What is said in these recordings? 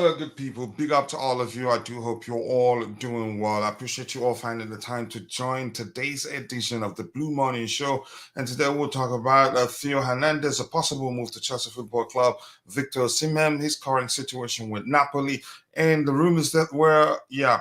well, good people. Big up to all of you. I do hope you're all doing well. I appreciate you all finding the time to join today's edition of the Blue Morning Show. And today we'll talk about Theo Hernandez, a possible move to Chelsea Football Club, Victor Osimhen, his current situation with Napoli, and the rumors that we're,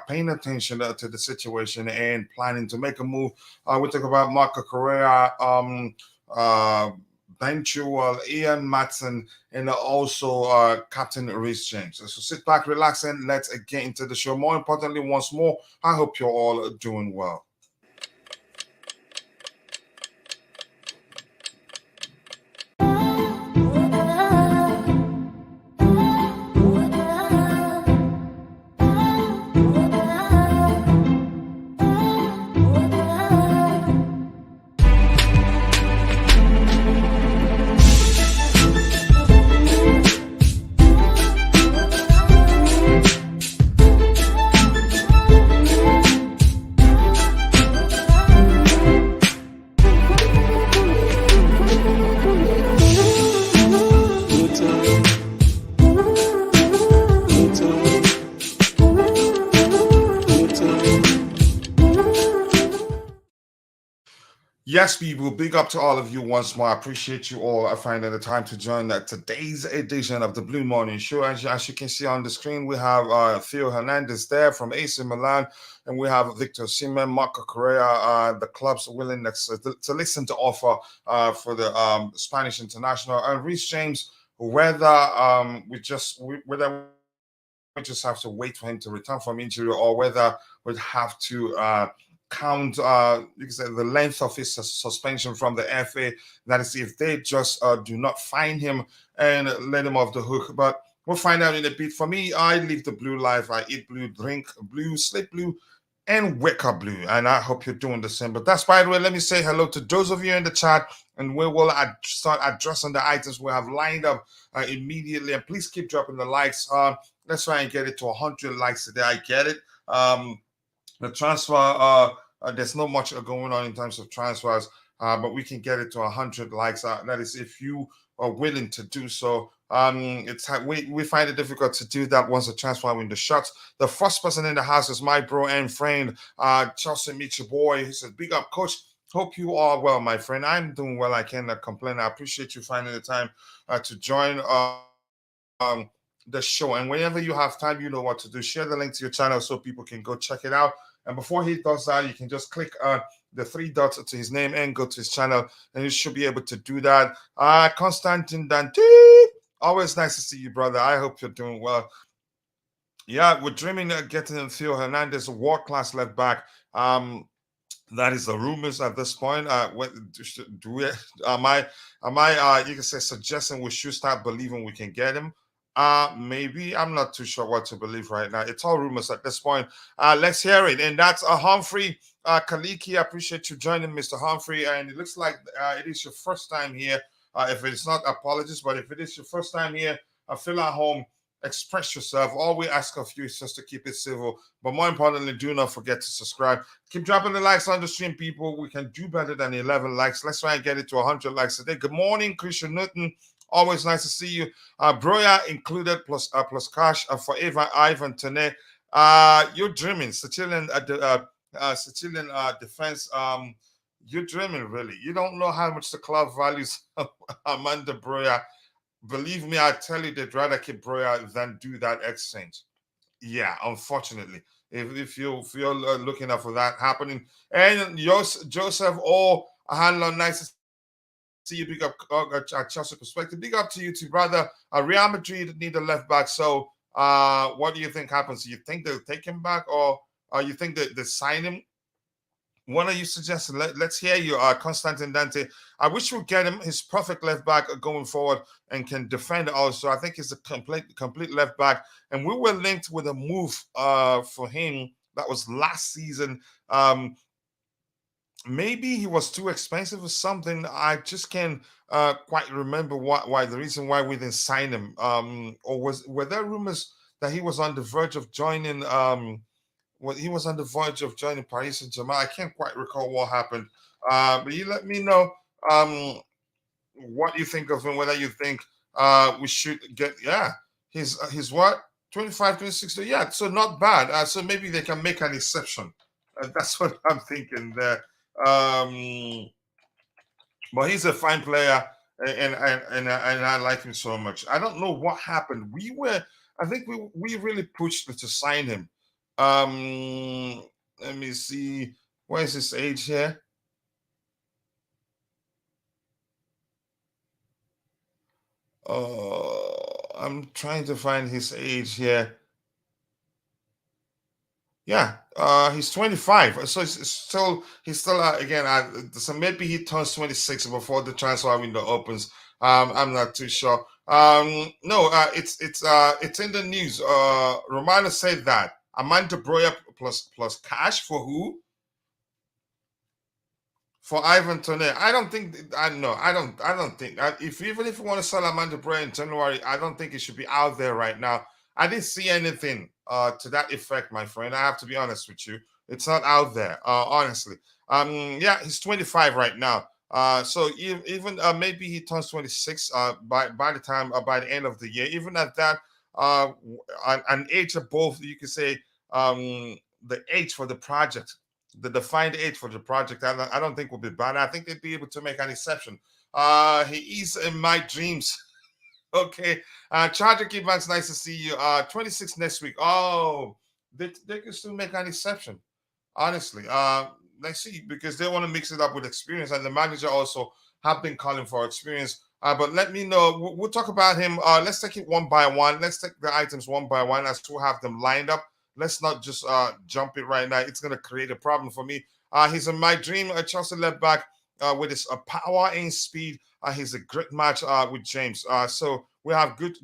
paying attention to the situation and planning to make a move. We'll talk about Marc Cucurella, uh, Ben Chilwell, Ian Maatsen, and also Captain Reece James. So sit back, relax, and let's get into the show. More importantly, once more, I hope you're all doing well. Yes, people, big up to all of you once more. I appreciate you all finding the time to join today's edition of the Blue Morning Show. As you can see on the screen, we have Theo Hernandez there from AC Milan, and we have Victor Osimhen, Marc Cucurella, the club's willingness to listen to offer for the Spanish international, and Reece James, whether whether we just have to wait for him to return from injury or whether we'd have to count you can say the length of his suspension from the FA. That is, if they just do not fine him and let him off the hook. But we'll find out in a bit. For me, I live the blue life. I eat blue, drink blue, sleep blue, and wake up blue. And I hope you're doing the same. But that's, by the way, let me say hello to those of you in the chat, and we will start addressing the items we have lined up immediately. And please keep dropping the likes. Let's try and get it to 100 likes today. I get it. The transfer, there's not much going on in terms of transfers, but we can get it to 100 likes. That is, if you are willing to do so. We find it difficult to do that once the transfer window shuts. The first person in the house is my bro and friend, Chelsea. Meet your boy. He says, "Big up, coach. Hope you are well, my friend. I'm doing well. I cannot complain. I appreciate you finding the time to join the show. And whenever you have time, you know what to do. Share the link to your channel so people can go check it out. And before he does that, you can just click the three dots to his name and go to his channel, and you should be able to do that. Constantin Dante, always nice to see you, brother. I hope you're doing well. Yeah, we're dreaming of getting Theo Hernandez, a world-class left back. That is the rumors at this point. Do we? Am I? You can say suggesting we should start believing we can get him. Maybe I'm not too sure what to believe right now. It's all rumors at this point. Let's hear it. And that's a Humphrey Kaliki. I appreciate you joining, Mr. Humphrey. And it looks like it is your first time here. If it's not, apologies. But if it is your first time here, feel at home. Express yourself. All we ask of you is just to keep it civil. But more importantly, do not forget to subscribe. Keep dropping the likes on the stream, people. We can do better than 11 likes. Let's try and get it to 100 likes today. Good morning, Christian Newton. Always nice to see you. Broya included plus cash for Ivan Tene. You're dreaming. Sicilian defense. You're dreaming, really. You don't know how much the club values Amanda Broya. Believe me, I tell you, they'd rather keep Broya than do that exchange. Yeah, unfortunately. If you're looking out for that happening. And Joseph Hanlon, nice to see you. Big up at Chelsea perspective. Big up to you too, brother. Real Madrid need a left back. So what do you think happens? Do you think they'll take him back, or you think that they sign him? What are you suggesting? Let's hear you, Constantin Dante. I wish we'd get him his perfect left back going forward and can defend also. I think he's a complete left back. And we were linked with a move for him that was last season. Maybe he was too expensive or something. I just can't quite remember why the reason why we didn't sign him. Or were there rumors that he was on the verge of joining he was on the verge of joining Paris Saint-Germain. I can't quite recall what happened. But you let me know what you think of him, whether you think we should get, his what? 25, 26. Yeah, so not bad. So maybe they can make an exception. That's what I'm thinking there. Um, but he's a fine player, and I like him so much. I don't know what happened. I think we really pushed to sign him. Let me see. What is his age here? I'm trying to find his age here. Yeah, he's 25, so he's still again. So maybe he turns 26 before the transfer window opens. I'm not too sure. No, it's in the news. Romano said that Amanda Broya plus cash for who? For Ivan Toney. I don't think I know. I don't think if even if you want to sell Amanda Bray in January, I don't think it should be out there right now. I didn't see anything to that effect, my friend. I have to be honest with you. It's not out there, honestly. Yeah, he's 25 right now. So even maybe he turns 26 by the time by the end of the year. Even at that, an age of both, you could say the age for the project, the defined age for the project, I don't think will be bad. I think they'd be able to make an exception. He is in my dreams. Okay. Chadwick Evans, nice to see you. 26 next week. Oh, they can still make an exception. Honestly. Let's see, because they want to mix it up with experience, and the manager also have been calling for experience. But let me know. We'll talk about him. Let's take it one by one. Let's take the items one by one as to have them lined up. Let's not just jump it right now. It's going to create a problem for me. He's in my dream. Chelsea left back with his power and speed. He's a great match with James. So we have good,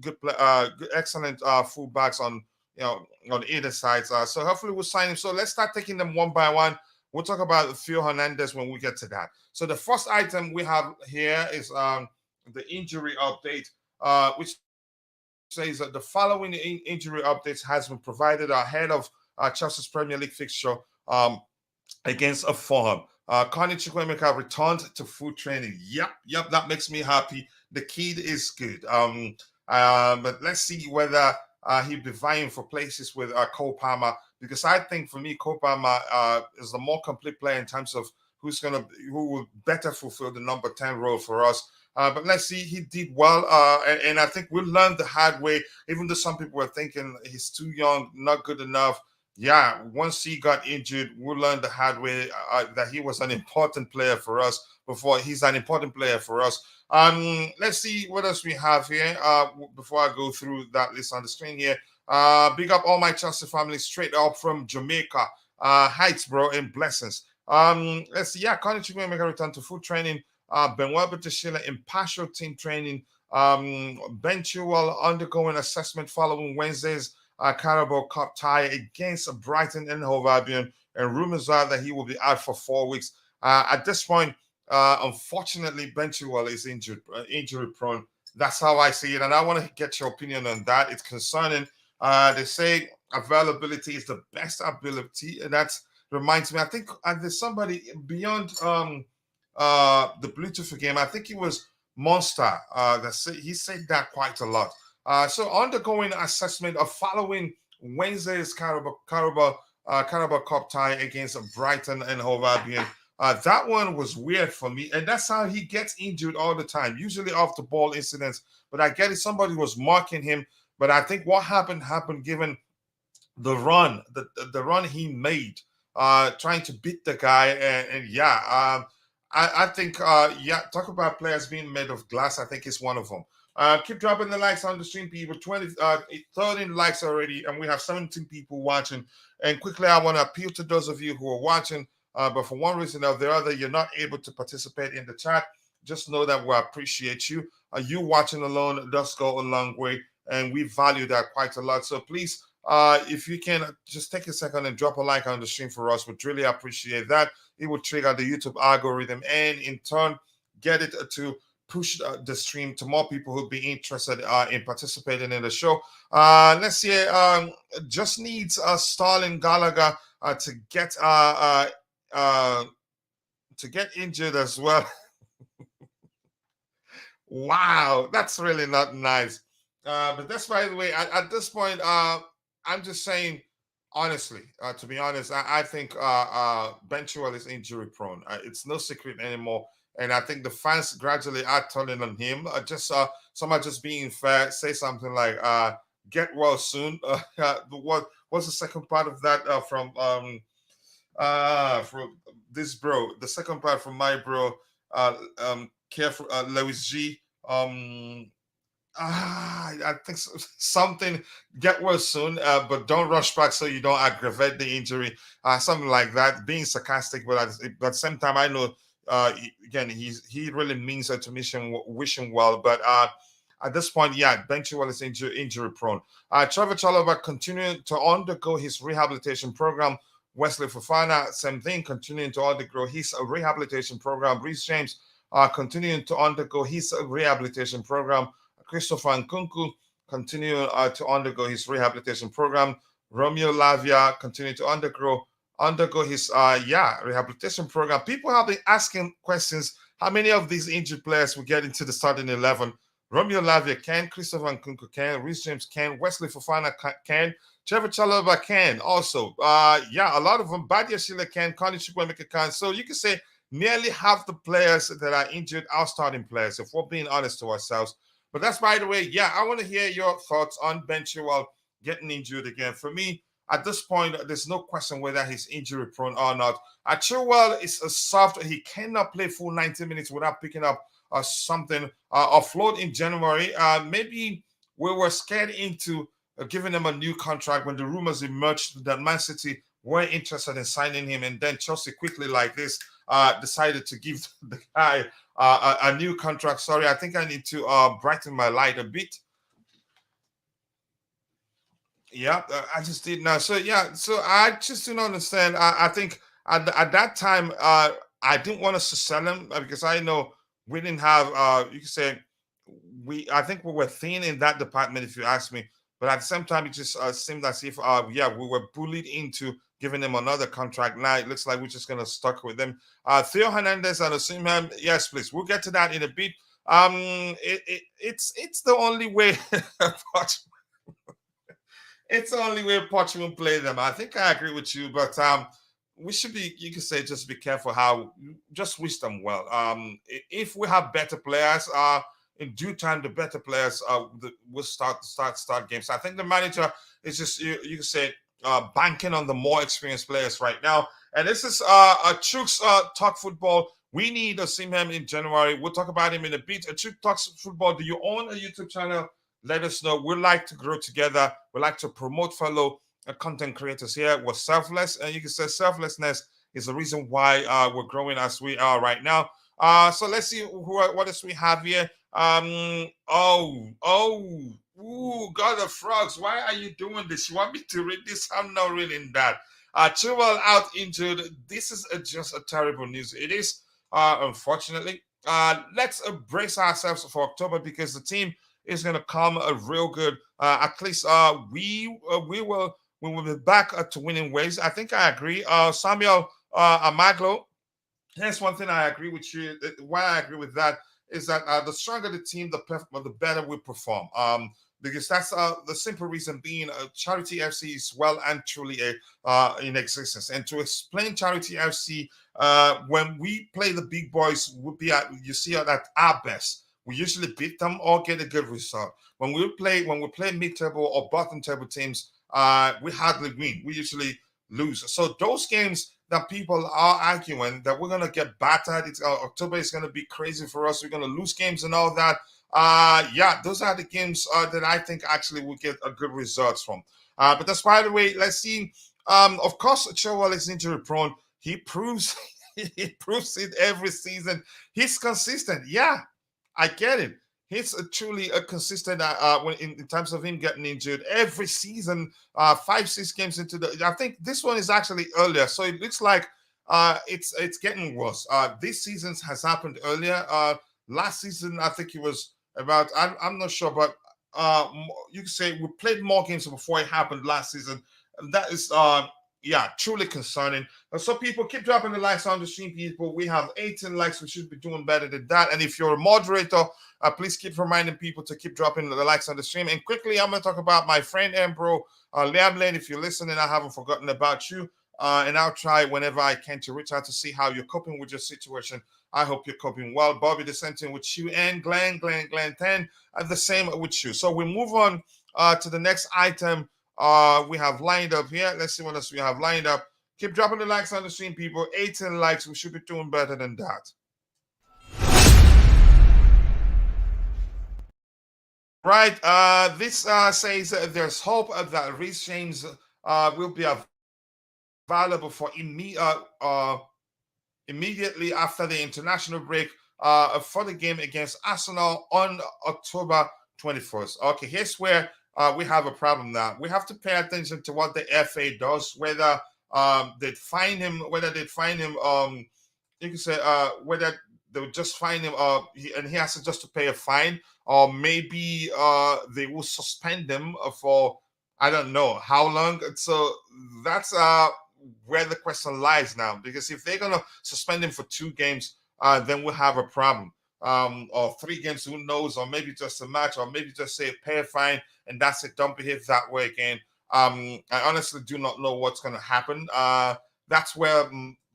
excellent fullbacks on on either sides. So hopefully we'll sign him. So let's start taking them one by one. We'll talk about Theo Hernandez when we get to that. So the first item we have here is the injury update, which says that the following injury updates has been provided ahead of Chelsea's Premier League fixture against a Fulham. Connie Chukwuemeka returned to full training. Yep, that makes me happy. The kid is good. But let's see whether he'll be vying for places with Cole Palmer, because I think for me, Cole Palmer is the more complete player in terms of who will better fulfill the number 10 role for us. But let's see, he did well, and I think we learned the hard way. Even though some people were thinking he's too young, not good enough. Yeah, once he got injured, we learned the hard way that he was an important player for us. Before he's an important player for us. Let's see what else we have here. Before I go through that list on the screen here, big up all my Chelsea family straight up from Jamaica. Heights, bro, and blessings. Let's see. Yeah, Connie Chukwuemeka return to full training. Benoit Buttigieg in partial team training. Ben Chilwell undergoing assessment following Wednesday's Carabao Cup tie against Brighton and Hove Albion, and rumors are that he will be out for 4 weeks. At this point, unfortunately, Ben Chilwell is injury prone. That's how I see it, and I want to get your opinion on that. It's concerning. They say availability is the best ability, and that reminds me. I think there's somebody beyond the Bluetooth game. I think it was Monster he said that quite a lot. So undergoing assessment of following Wednesday's Carabao Cup tie against Brighton and Hove Albion. That one was weird for me, and that's how he gets injured all the time, usually off the ball incidents. But I get it, somebody was marking him. But I think what happened given the run he made, trying to beat the guy, and yeah, I think yeah, talk about players being made of glass. I think it's one of them. Keep dropping the likes on the stream, people. 13 likes already, and we have 17 people watching. And quickly, I want to appeal to those of you who are watching, but for one reason or the other, you're not able to participate in the chat. Just know that we appreciate you. You watching alone does go a long way, and we value that quite a lot. So please, if you can just take a second and drop a like on the stream for us, we'd really appreciate that. It will trigger the YouTube algorithm and in turn get it to push the stream to more people who'll be interested in participating in the show. Let's see, just needs Starling Gallagher to get injured as well. Wow, that's really not nice. But that's by the way. At this point, I'm just saying, honestly, to be honest, I think Ben Chilwell is injury prone. It's no secret anymore, and I think the fans gradually are turning on him. Just someone just being fair, say something like, "Get well soon." What's the second part of that from this bro? The second part from my bro, careful, Lewis G. I think something get well soon, but don't rush back so you don't aggravate the injury. Something like that. Being sarcastic, but at the same time, I know. Again, he really means it to wish him well, but at this point, yeah, Ben Chilwell is injury prone. Trevor Chalobah continuing to undergo his rehabilitation program. Wesley Fofana, same thing, continuing to undergo his rehabilitation program. Reece James continuing to undergo his rehabilitation program. Christopher Nkunku continue to undergo his rehabilitation program. Romeo Lavia continue to undergo his rehabilitation program. People have been asking questions. How many of these injured players will get into the starting 11? Romeo Lavia can, Christopher Nkunku can, Reece James can, Wesley Fofana can, Trevor Chalobah can also. A lot of them. Badia Shila can, Connie Chukwemeka can. So you can say nearly half the players that are injured are starting players, if we're being honest to ourselves. But that's, by the way, yeah, I want to hear your thoughts on Ben Chilwell getting injured again. For me, at this point, there's no question whether he's injury prone or not. Chilwell is a soft. He cannot play full 90 minutes without picking up something afloat in January. Maybe we were scared into giving him a new contract when the rumors emerged that Man City were interested in signing him, and then Chelsea quickly, like this, decided to give the guy a new contract. Sorry, I think I need to brighten my light a bit. Yeah, I just did now. So yeah, so I just don't understand. I think at that time, I didn't want us to sell him because I know we didn't have. You can say I think we were thin in that department, if you ask me. But at the same time, it just seemed as if, we were bullied into giving him another contract. Now it looks like we're just gonna stuck with them. Theo Hernandez and Osimhen, yes, please. We'll get to that in a bit. It's the only way. It's the only way Portugal play them. I think I agree with you, but we should be. You could say just be careful how. Just wish them well. If we have better players, in due time, the better players will start games. I think the manager is just you could say banking on the more experienced players right now. And this is a Chooks talk football. We need a Osimhen in January. We'll talk about him in a bit. A Chook talks football. Do you own a YouTube channel? Let us know. We like to grow together. We like to promote fellow content creators here. We're selfless, and you can say selflessness is the reason why we're growing as we are right now. So let's see what else we have here. Ooh, God of Frogs, why are you doing this? You want me to read this? I'm not reading that. Chilwell out injured. This is just a terrible news. It is, unfortunately. Let's brace ourselves for October because the team is going to come real good. At least we will be back to winning ways. I think I agree. Samuel Amaglo. Here's one thing I agree with you. Why I agree with that is that the stronger the team, the better we perform. Because that's the simple reason being Charity FC is well and truly in existence. And to explain Charity FC, when we play the big boys, you see at our best. We usually beat them or get a good result. When we play mid-table or bottom-table teams, we hardly win. We usually lose. So those games that people are arguing that we're gonna get battered, October is gonna be crazy for us. We're gonna lose games and all that. Those are the games that I think actually will get a good results from. But that's by the way. Let's see. Of course, Chilwell is injury prone. He proves he proves it every season. He's consistent. Yeah, I get it. He's truly a consistent when in terms of him getting injured every season. 5-6 games into the, I think this one is actually earlier, so it looks like it's getting worse. This season has happened earlier. Last season, I think it was about. I'm not sure, but you can say we played more games before it happened last season. That is yeah, truly concerning. So people keep dropping the likes on the stream, people. We have 18 likes. We should be doing better than that. And if you're a moderator, please keep reminding people to keep dropping the likes on the stream. And quickly, I'm going to talk about my friend Ambro, Liam Lane. If you're listening, I haven't forgotten about you. And I'll try whenever I can to reach out to see how you're coping with your situation. I hope you're coping well. Bobby, the same thing with you. And Glenn 10, the same with you. So we move on to the next item we have lined up here. Let's see what else we have lined up. Keep dropping the likes on the stream, people. 18 likes. We should be doing better than that. Right. This says there's hope that Reece James will be available for immediately after the international break for the game against Arsenal on October 21st. Okay, here's where we have a problem now. We have to pay attention to what the FA does, whether they'd find him, you can say whether they would just find him and he has to just to pay a fine, or maybe they will suspend him for I don't know how long. So that's where the question lies now, because if they're gonna suspend him for 2 games, then we'll have a problem. Or 3 games, who knows, or maybe just a match, or maybe just say pay a fine and that's it. Don't behave that way again. I honestly do not know what's gonna happen. That's where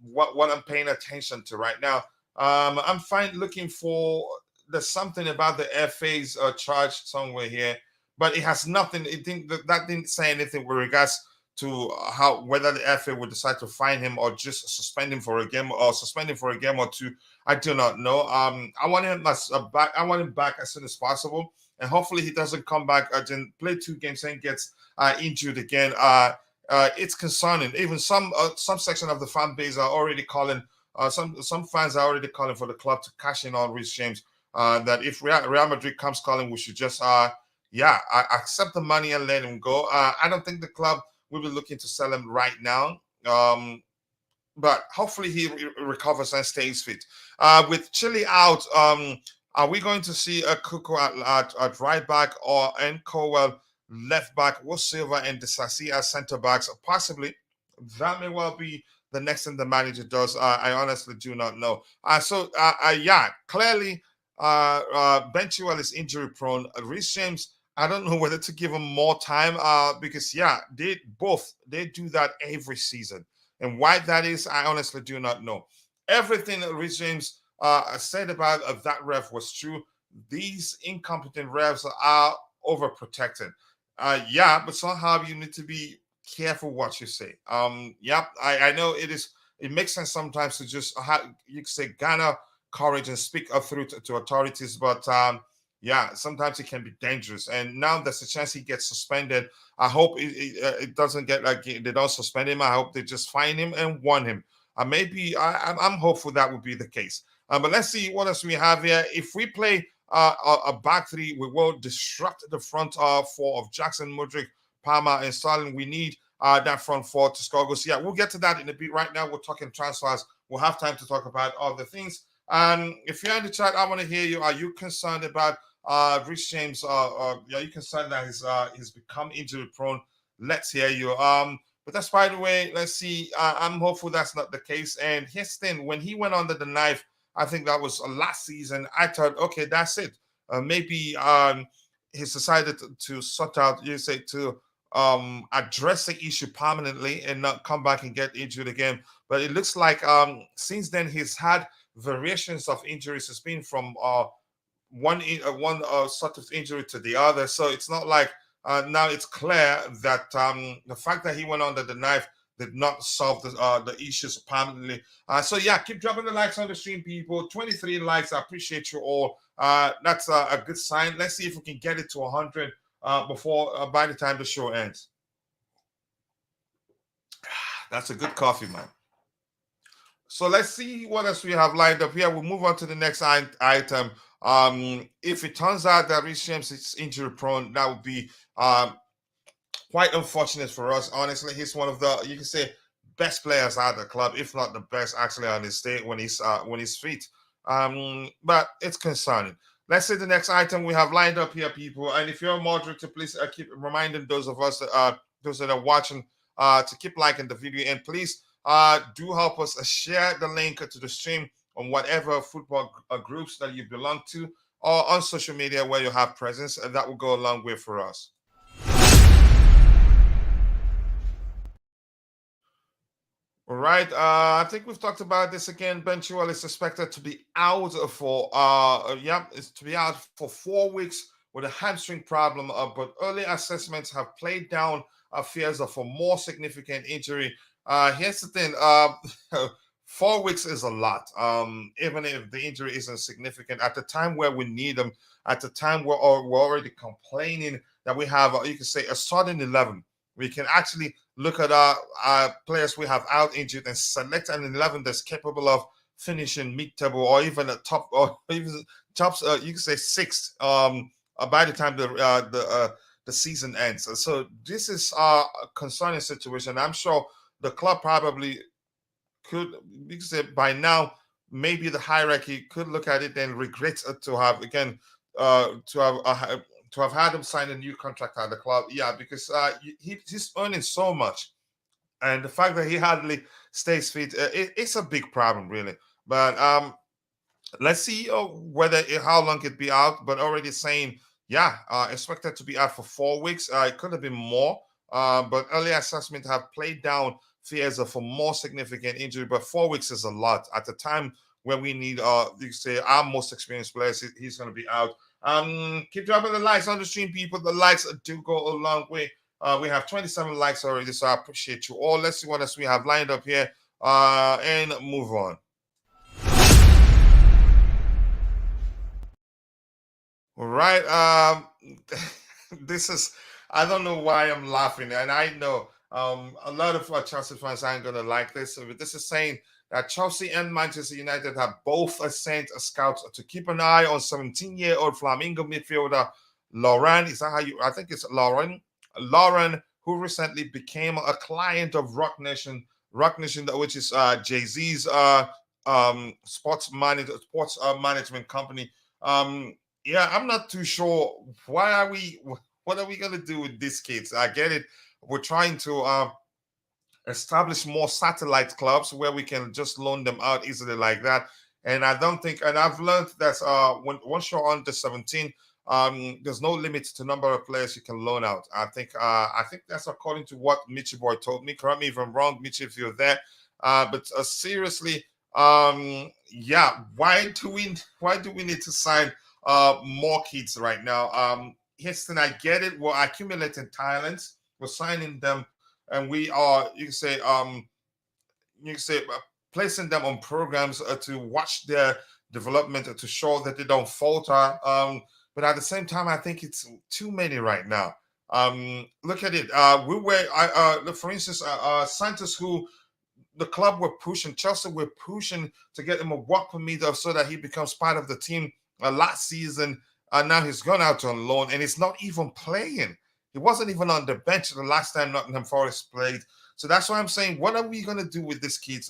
what I'm paying attention to right now. I'm fine looking for there's something about the FA's charge somewhere here, but it has nothing. It didn't that didn't say anything with regards to how whether the FA would decide to fine him or just suspend him for a game or suspend him for a game or two. I do not know. I want him back. I want him back as soon as possible, and hopefully he doesn't come back and play 2 games and gets injured again. It's concerning. Even some section of the fan base are already calling. Some fans are already calling for the club to cash in on Reece James. That if Real Madrid comes calling, we should just accept the money and let him go. I don't think the club will be looking to sell him right now. But hopefully he recovers and stays fit. With Chile out, are we going to see a Cuco at right back or and Cowell left back, with Silva and Disasi as centre backs? Possibly. That may well be the next thing the manager does. I honestly do not know. Clearly, Ben Chilwell is injury prone. Reece James, I don't know whether to give him more time because they do that every season. And why that is, I honestly do not know. Everything that Reece James said about that ref was true. These incompetent refs are overprotected. But somehow you need to be careful what you say. I know it is. It makes sense sometimes to just you can say garner courage and speak up through to authorities, but sometimes it can be dangerous. And now there's a chance he gets suspended. I hope it doesn't get like they don't suspend him. I hope they just fine him and warn him. Maybe I'm hopeful that would be the case. But let's see what else we have here. If we play a back three, we will disrupt the front four of Jackson, Mudryk, Palmer, and Sterling. We need that front four to score goals. Yeah, we'll get to that in a bit. Right now, we're talking transfers. We'll have time to talk about other things. If you're in the chat, I want to hear you. Are you concerned about Reece James? Are you concerned that he's become injury prone? Let's hear you. But that's by the way. Let's see. I'm hopeful that's not the case. And here's the thing: when he went under the knife, I think that was last season. I thought, okay, that's it. Maybe he's decided to sort out. You say to address the issue permanently and not come back and get injured again. But it looks like since then he's had variations of injuries. It's been from one sort of injury to the other. So it's not like now it's clear that the fact that he went under the knife did not solve the issues permanently. Keep dropping the likes on the stream, people. 23 likes. I appreciate you all. That's a good sign. Let's see if we can get it to 100 before by the time the show ends. That's a good coffee, man. So let's see what else we have lined up here. We'll move on to the next item. If it turns out that Reece James is injury prone, that would be quite unfortunate for us. Honestly, he's one of the, you can say, best players at the club, if not the best actually on his day when he's fit. But it's concerning. Let's see the next item we have lined up here, people. And if you're a moderator, please keep reminding those of us, those that are watching, to keep liking the video, and please do help us share the link to the stream on whatever football groups that you belong to, or on social media where you have presence. That will go a long way for us. All right. I think we've talked about this again. Ben Chilwell is expected to be out for it's to be out for 4 weeks with a hamstring problem. But early assessments have played down fears of a more significant injury. Here's the thing. 4 weeks is a lot. Even if the injury isn't significant, at the time where we need them, at the time we're already complaining that we have, you can say, a starting 11. We can actually look at our players we have out injured and select an 11 that's capable of finishing mid-table or even a top, or even tops. You can say sixth. By the time the season ends. So this is a concerning situation. I'm sure the club probably could, because by now maybe the hierarchy could look at it and regret to have again to have had him sign a new contract at the club. Yeah, because he's earning so much, and the fact that he hardly stays fit, it's a big problem, really. But let's see how long it'd be out. But already saying, yeah, expected to be out for 4 weeks. It could have been more, but early assessment have played down fears of a more significant injury. But 4 weeks is a lot at the time where we need, you say, our most experienced players. He's going to be out. Keep dropping the likes on the stream, people. The likes do go a long way. We have 27 likes already, so I appreciate you all. Let's see what else we have lined up here, and move on. All right. This is, I don't know why I'm laughing, and I know a lot of Chelsea fans aren't gonna like this. But this is saying that Chelsea and Manchester United have both sent scouts to keep an eye on 17-year-old Flamingo midfielder Lauren. Is that how you? I think it's Lauren. Lauren, who recently became a client of Rock Nation. Rock Nation, which is Jay-Z's sports management company. Yeah, I'm not too sure. Why are we? What are we gonna do with these kids? I get it. We're trying to establish more satellite clubs where we can just loan them out easily like that. And I don't think, and I've learned that once you're under 17, there's no limit to number of players you can loan out. I think that's according to what Mitchy Boy told me. Correct me if I'm wrong, Mitchy, if you're there. But seriously, yeah, why do we need to sign more kids right now? Houston, I get it. We're accumulating talents. We're signing them, and we are, you can say placing them on programs to watch their development, to show that they don't falter. But at the same time, I think it's too many right now. Look at it. For instance, Santos, who the club were pushing, Chelsea were pushing to get him a work permit so that he becomes part of the team last season. Now he's gone out on loan and he's not even playing. He wasn't even on the bench the last time Nottingham Forest played. So that's why I'm saying, what are we going to do with these kids?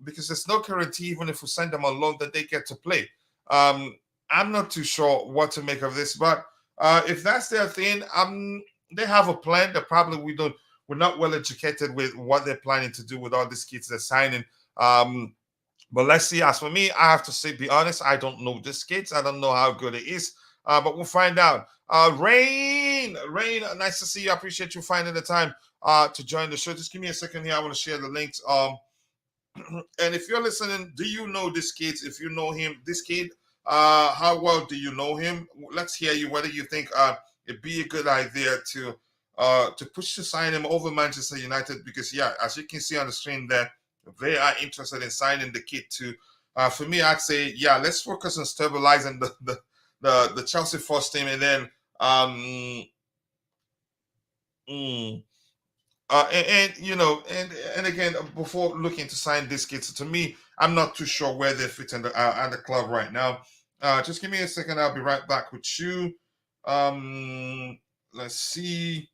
Because there's no guarantee, even if we send them on loan, that they get to play. I'm not too sure what to make of this, but if that's their thing, they have a plan that probably we're not well educated with what they're planning to do with all these kids they're signing. But let's see. As for me, I have to say, be honest, I don't know this kids. I don't know how good it is. But we'll find out. Rain, nice to see you. I appreciate you finding the time to join the show. Just give me a second here. I want to share the links. And if you're listening, do you know this kid? If you know him, this kid, how well do you know him? Let's hear you. Whether you think it'd be a good idea to push to sign him over Manchester United, because yeah, as you can see on the screen there, they are interested in signing the kid too. For me, I'd say yeah, let's focus on stabilizing the Chelsea first team, and then and again, before looking to sign these kids, to me, I'm not too sure where they fit in the club right now. Just give me a second. I'll be right back with you. Let's see.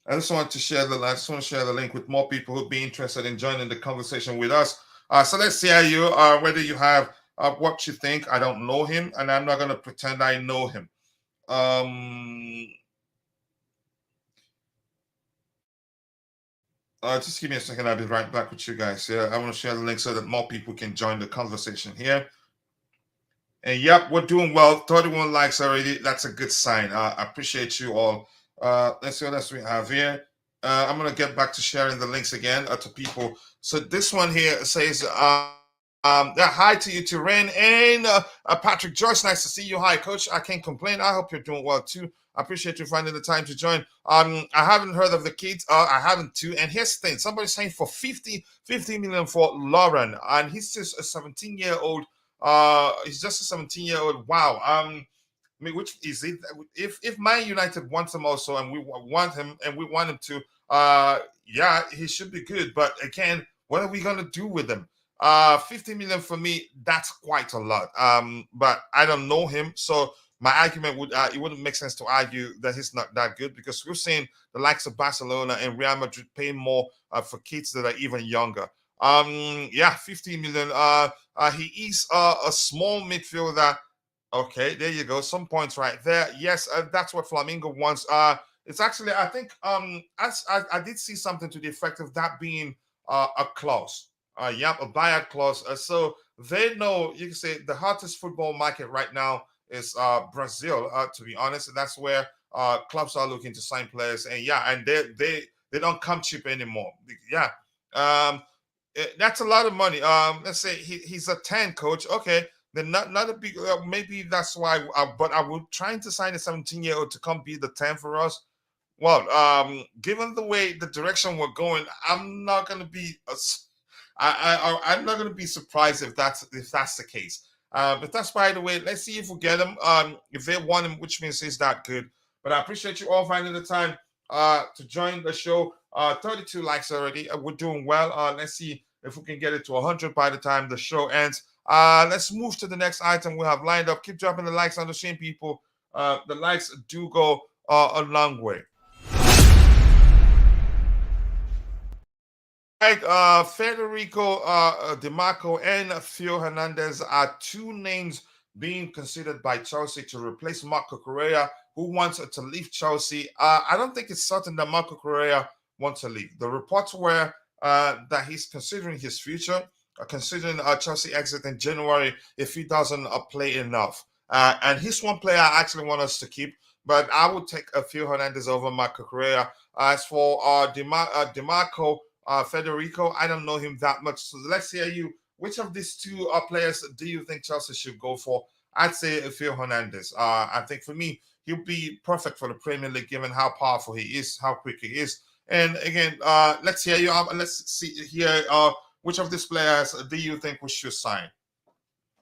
I just want to share the link with more people who'd be interested in joining the conversation with us. So let's hear you. Whether you have what you think. I don't know him, and I'm not going to pretend I know him. Just give me a second. I'll be right back with you guys. Yeah, I want to share the link so that more people can join the conversation here. And yep, we're doing well. 31 likes already. That's a good sign. I appreciate you all. Let's see what else we have here. I'm gonna get back to sharing the links again to people. So this one here says, yeah, hi to you, Turin, and Patrick Joyce. Nice to see you. Hi, Coach. I can't complain. I hope you're doing well too. I appreciate you finding the time to join. I haven't heard of the kids. I haven't too. And here's the thing: somebody's saying for 50 million for Lauren, and he's just a 17-year-old. He's just a 17-year-old. Wow. I mean, which is it? If Man United wants him also, and we want him, and we want him to, yeah, he should be good. But again, what are we gonna do with him? 50 million for me, that's quite a lot. But I don't know him, so my argument would it wouldn't make sense to argue that he's not that good because we've seen the likes of Barcelona and Real Madrid pay more for kids that are even younger. Yeah, 50 million. He is a small midfielder. Okay, there you go. Some points right there. Yes, that's what Flamingo wants. It's actually, I think, as I did see something to the effect of that being a clause. Yep, a buyout clause. So they know, you can say the hottest football market right now is Brazil. To be honest, that's where clubs are looking to sign players, and yeah, and they don't come cheap anymore. Yeah, that's a lot of money. Let's say he's a 10 coach. Okay, then not a big. Maybe that's why. But I would trying to sign a 17-year-old to come be the 10 for us. Well, given the way the direction we're going, I'm not gonna be. I'm not gonna be surprised if that's the case. But that's by the way. Let's see if we get him. If they want him, which means he's that good. But I appreciate you all finding the time to join the show. 32 likes already. We're doing well. Let's see if we can get it to 100 by the time the show ends. Let's move to the next item we have lined up. Keep dropping the likes on the stream, people. The likes do go a long way. Right, Federico DiMarco and Theo Hernandez are two names being considered by Chelsea to replace Marc Cucurella, who wants to leave Chelsea. I don't think it's certain that Marc Cucurella wants to leave. The reports were that he's considering his future, considering Chelsea exit in January if he doesn't play enough. And he's one player I actually want us to keep, but I would take Theo Hernandez over Marc Cucurella. As for DiMarco, Federico, I don't know him that much. So let's hear you. Which of these two players do you think Chelsea should go for? I'd say Theo Hernandez. I think for me, he'll be perfect for the Premier League given how powerful he is, how quick he is. And again, let's hear you. Let's see here. Which of these players do you think we should sign?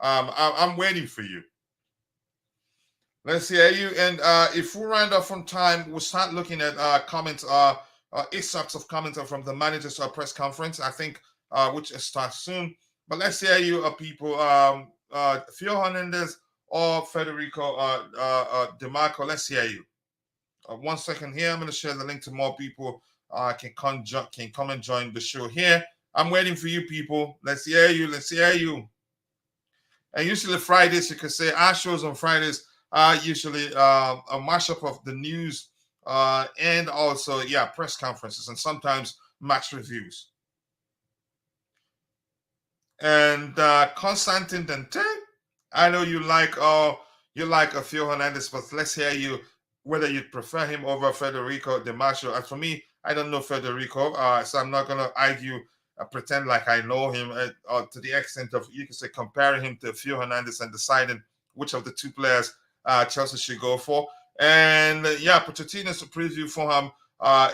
I'm waiting for you. Let's hear you. And if we round up from time, we'll start looking at comments. Excerpts of comments from the managers' press conference, I think, which starts soon. But let's hear you, people. Theo Hernandez or Federico DiMarco. Let's hear you. 1 second here. I'm going to share the link to more people. Can come and join the show here. I'm waiting for you, people. Let's hear you. Let's hear you. And usually Fridays, you can say our shows on Fridays are usually a mashup of the news. And also, yeah, press conferences and sometimes match reviews. And Constantine Dente, I know you like Theo Hernandez, but let's hear you whether you'd prefer him over Federico Di Marzio. As for me, I don't know Federico, so I'm not gonna argue, pretend like I know him to the extent of you can say comparing him to Theo Hernandez and deciding which of the two players Chelsea should go for. And yeah, Pochettino's preview for him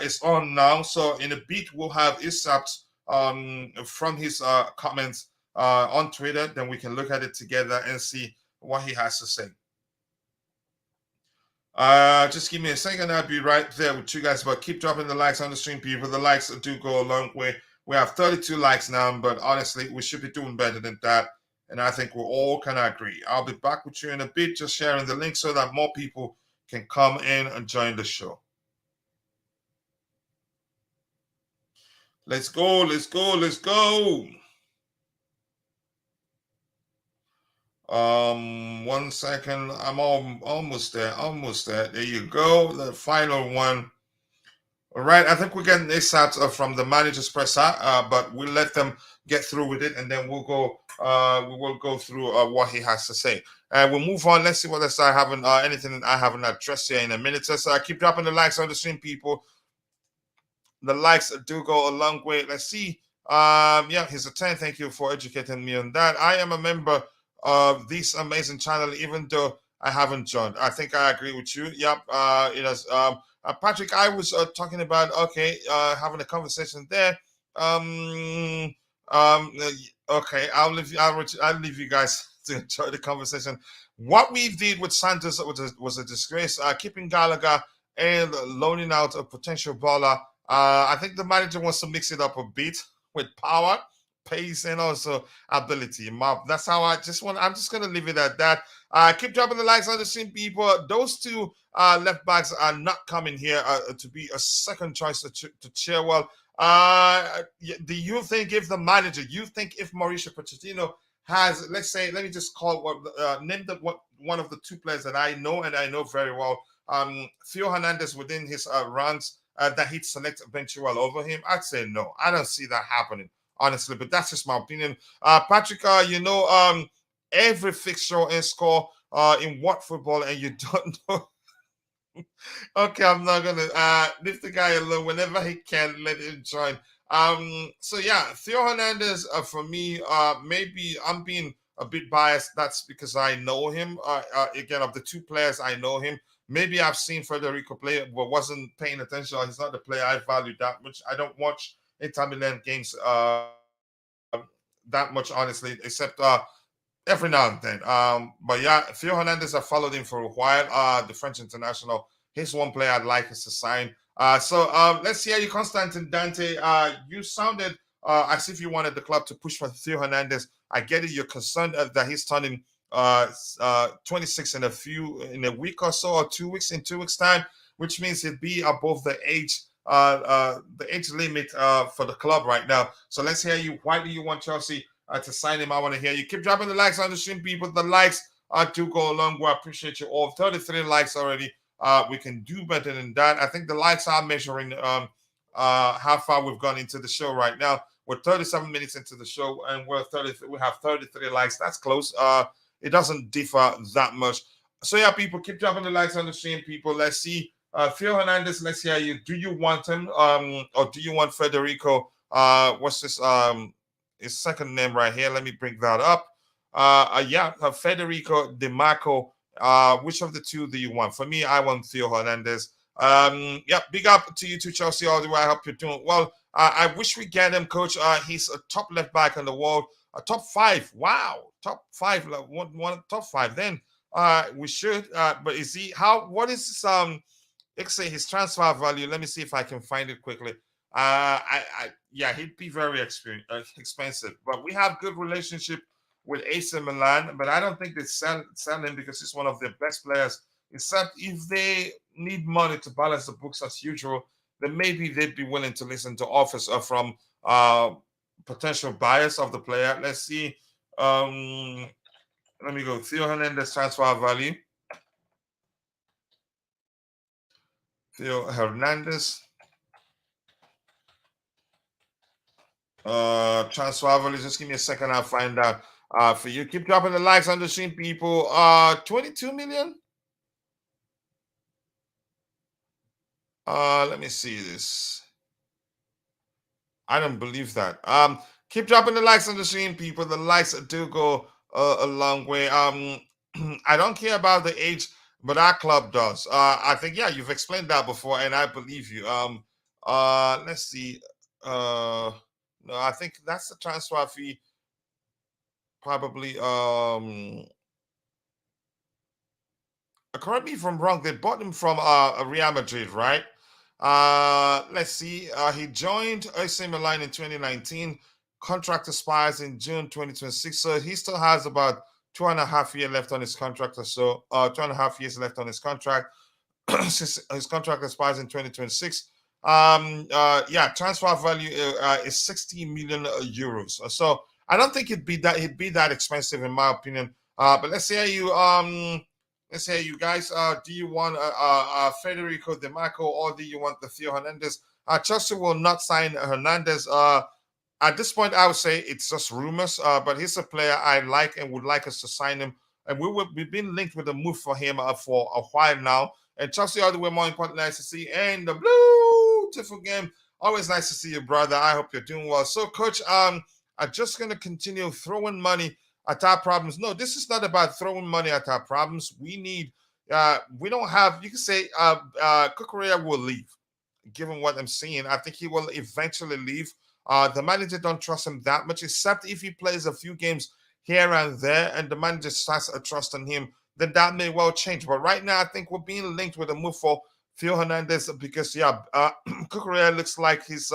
is on now. So in a bit, we'll have excerpts from his comments on Twitter. Then we can look at it together and see what he has to say. Just give me a second. I'll be right there with you guys. But keep dropping the likes on the stream, people. The likes do go a long way. We have 32 likes now, but honestly, we should be doing better than that. And I think we all can agree. I'll be back with you in a bit, just sharing the link so that more people can come in and join the show. Let's go, let's go, let's go. 1 second. I'm almost there. Almost there. There you go. The final one. All right, I think we're getting this out from the manager's presser, but we'll let them get through with it, and then we'll go. We will go through what he has to say. We'll move on. Let's see what else I haven't anything I haven't addressed here in a minute. So I keep dropping the likes on the stream, people. The likes do go a long way. Let's see. Yeah, here's a 10. Thank you for educating me on that. I am a member of this amazing channel, even though I haven't joined. I think I agree with you. Yep. It has. Patrick, I was talking about having a conversation there. Um, okay, I'll leave you guys to enjoy the conversation. What we did with Santos was a disgrace. Keeping Gallagher and loaning out a potential baller. I think the manager wants to mix it up a bit with power, pace, and also ability. That's how I just want. I'm just gonna leave it at that. Keep dropping the likes on the stream, people. Those two left backs are not coming here to be a second choice to Chilwell. Do you think if the manager, you think if Mauricio Pochettino has, let's say, let me just call name one of the two players that I know and I know very well, Theo Hernandez within his ranks, that he'd select Benchwell over him? I'd say no. I don't see that happening, honestly, but that's just my opinion. Patrick, every fixture and score in what football, and you don't know. Okay, I'm not gonna leave the guy alone. Whenever he can, let him join. So yeah, Theo Hernandez, for me, maybe I'm being a bit biased. That's because I know him. Again, of the two players, I know him. Maybe I've seen Federico play, but wasn't paying attention. He's not the player I value that much. I don't watch Inter Milan games that much, honestly, except every now and then. But yeah, Theo Hernandez, I followed him for a while. The French international. He's one player I'd like us to sign. Let's hear you, Constantin Dante. You sounded as if you wanted the club to push for Theo Hernandez. I get it. You're concerned that he's turning 26 in a week or so, or 2 weeks in 2 weeks time, which means he'd be above the age limit for the club right now. So let's hear you. Why do you want Chelsea to sign him? I want to hear you. Keep dropping the likes on the stream, people. The likes do go a long way. I appreciate you all. 33 likes already. We can do better than that. I think the likes are measuring how far we've gone into the show right now. We're 37 minutes into the show, and we have 33 likes. That's close. It doesn't differ that much. So yeah, people, keep dropping the likes on the stream, people. Let's see. Theo Hernandez, let's hear you. Do you want him, or do you want Federico? What's his second name right here? Let me bring that up. Federico Di Marco. Which of the two do you want? For me, I want Theo Hernandez. Big up to you too, Chelsea, all the way. I hope you're doing well. I wish we get him, coach. He's a top left back in the world, a top five. Wow, top five, one top five. Then we should. But is he? What is this? Let's say his transfer value. Let me see if I can find it quickly. Yeah, he'd be very expensive. But we have good relationship with AC Milan, but I don't think they sell him because he's one of their best players. Except if they need money to balance the books as usual, then maybe they'd be willing to listen to offers from potential buyers of the player. Let's see. Let me go. Theo Hernandez transfer value. Theo Hernandez. Transfer value. Just give me a second. I'll find out. For you, keep dropping the likes on the stream, people. 22 million. Let me see this. I don't believe that. Keep dropping the likes on the stream, people. The likes do go a long way. I don't care about the age, but our club does. I think you've explained that before, and I believe you. Let's see. No, I think that's the transfer fee. Probably. Correct me if I'm wrong. They bought him from Real Madrid, right? Let's see. He joined AC Milan in 2019. Contract expires in June 2026. So he still has about 2.5 years left on his contract or so. 2.5 years left on his contract. Since his contract expires in 2026. Transfer value is 60 million euros. So I don't think he'd be that expensive in my opinion. But let's say you Let's hear you guys. Do you want Federico Di Marco or do you want the Theo Hernandez? Chelsea will not sign Hernandez. At this point, I would say it's just rumors, but he's a player I like and would like us to sign him. And we've been linked with a move for him for a while now. And Chelsea all the way more important, nice to see. And the beautiful game, always nice to see you, brother. I hope you're doing well. So, Coach, I'm just gonna continue throwing money at our problems. No, this is not about throwing money at our problems. We don't have. You can say Cucurella will leave given what I'm seeing. I think he will eventually leave. The manager don't trust him that much, except if he plays a few games here and there, and the manager starts trusting him, then that may well change. But right now, I think we're being linked with a move for Theo Hernandez because, Cucurella looks like he's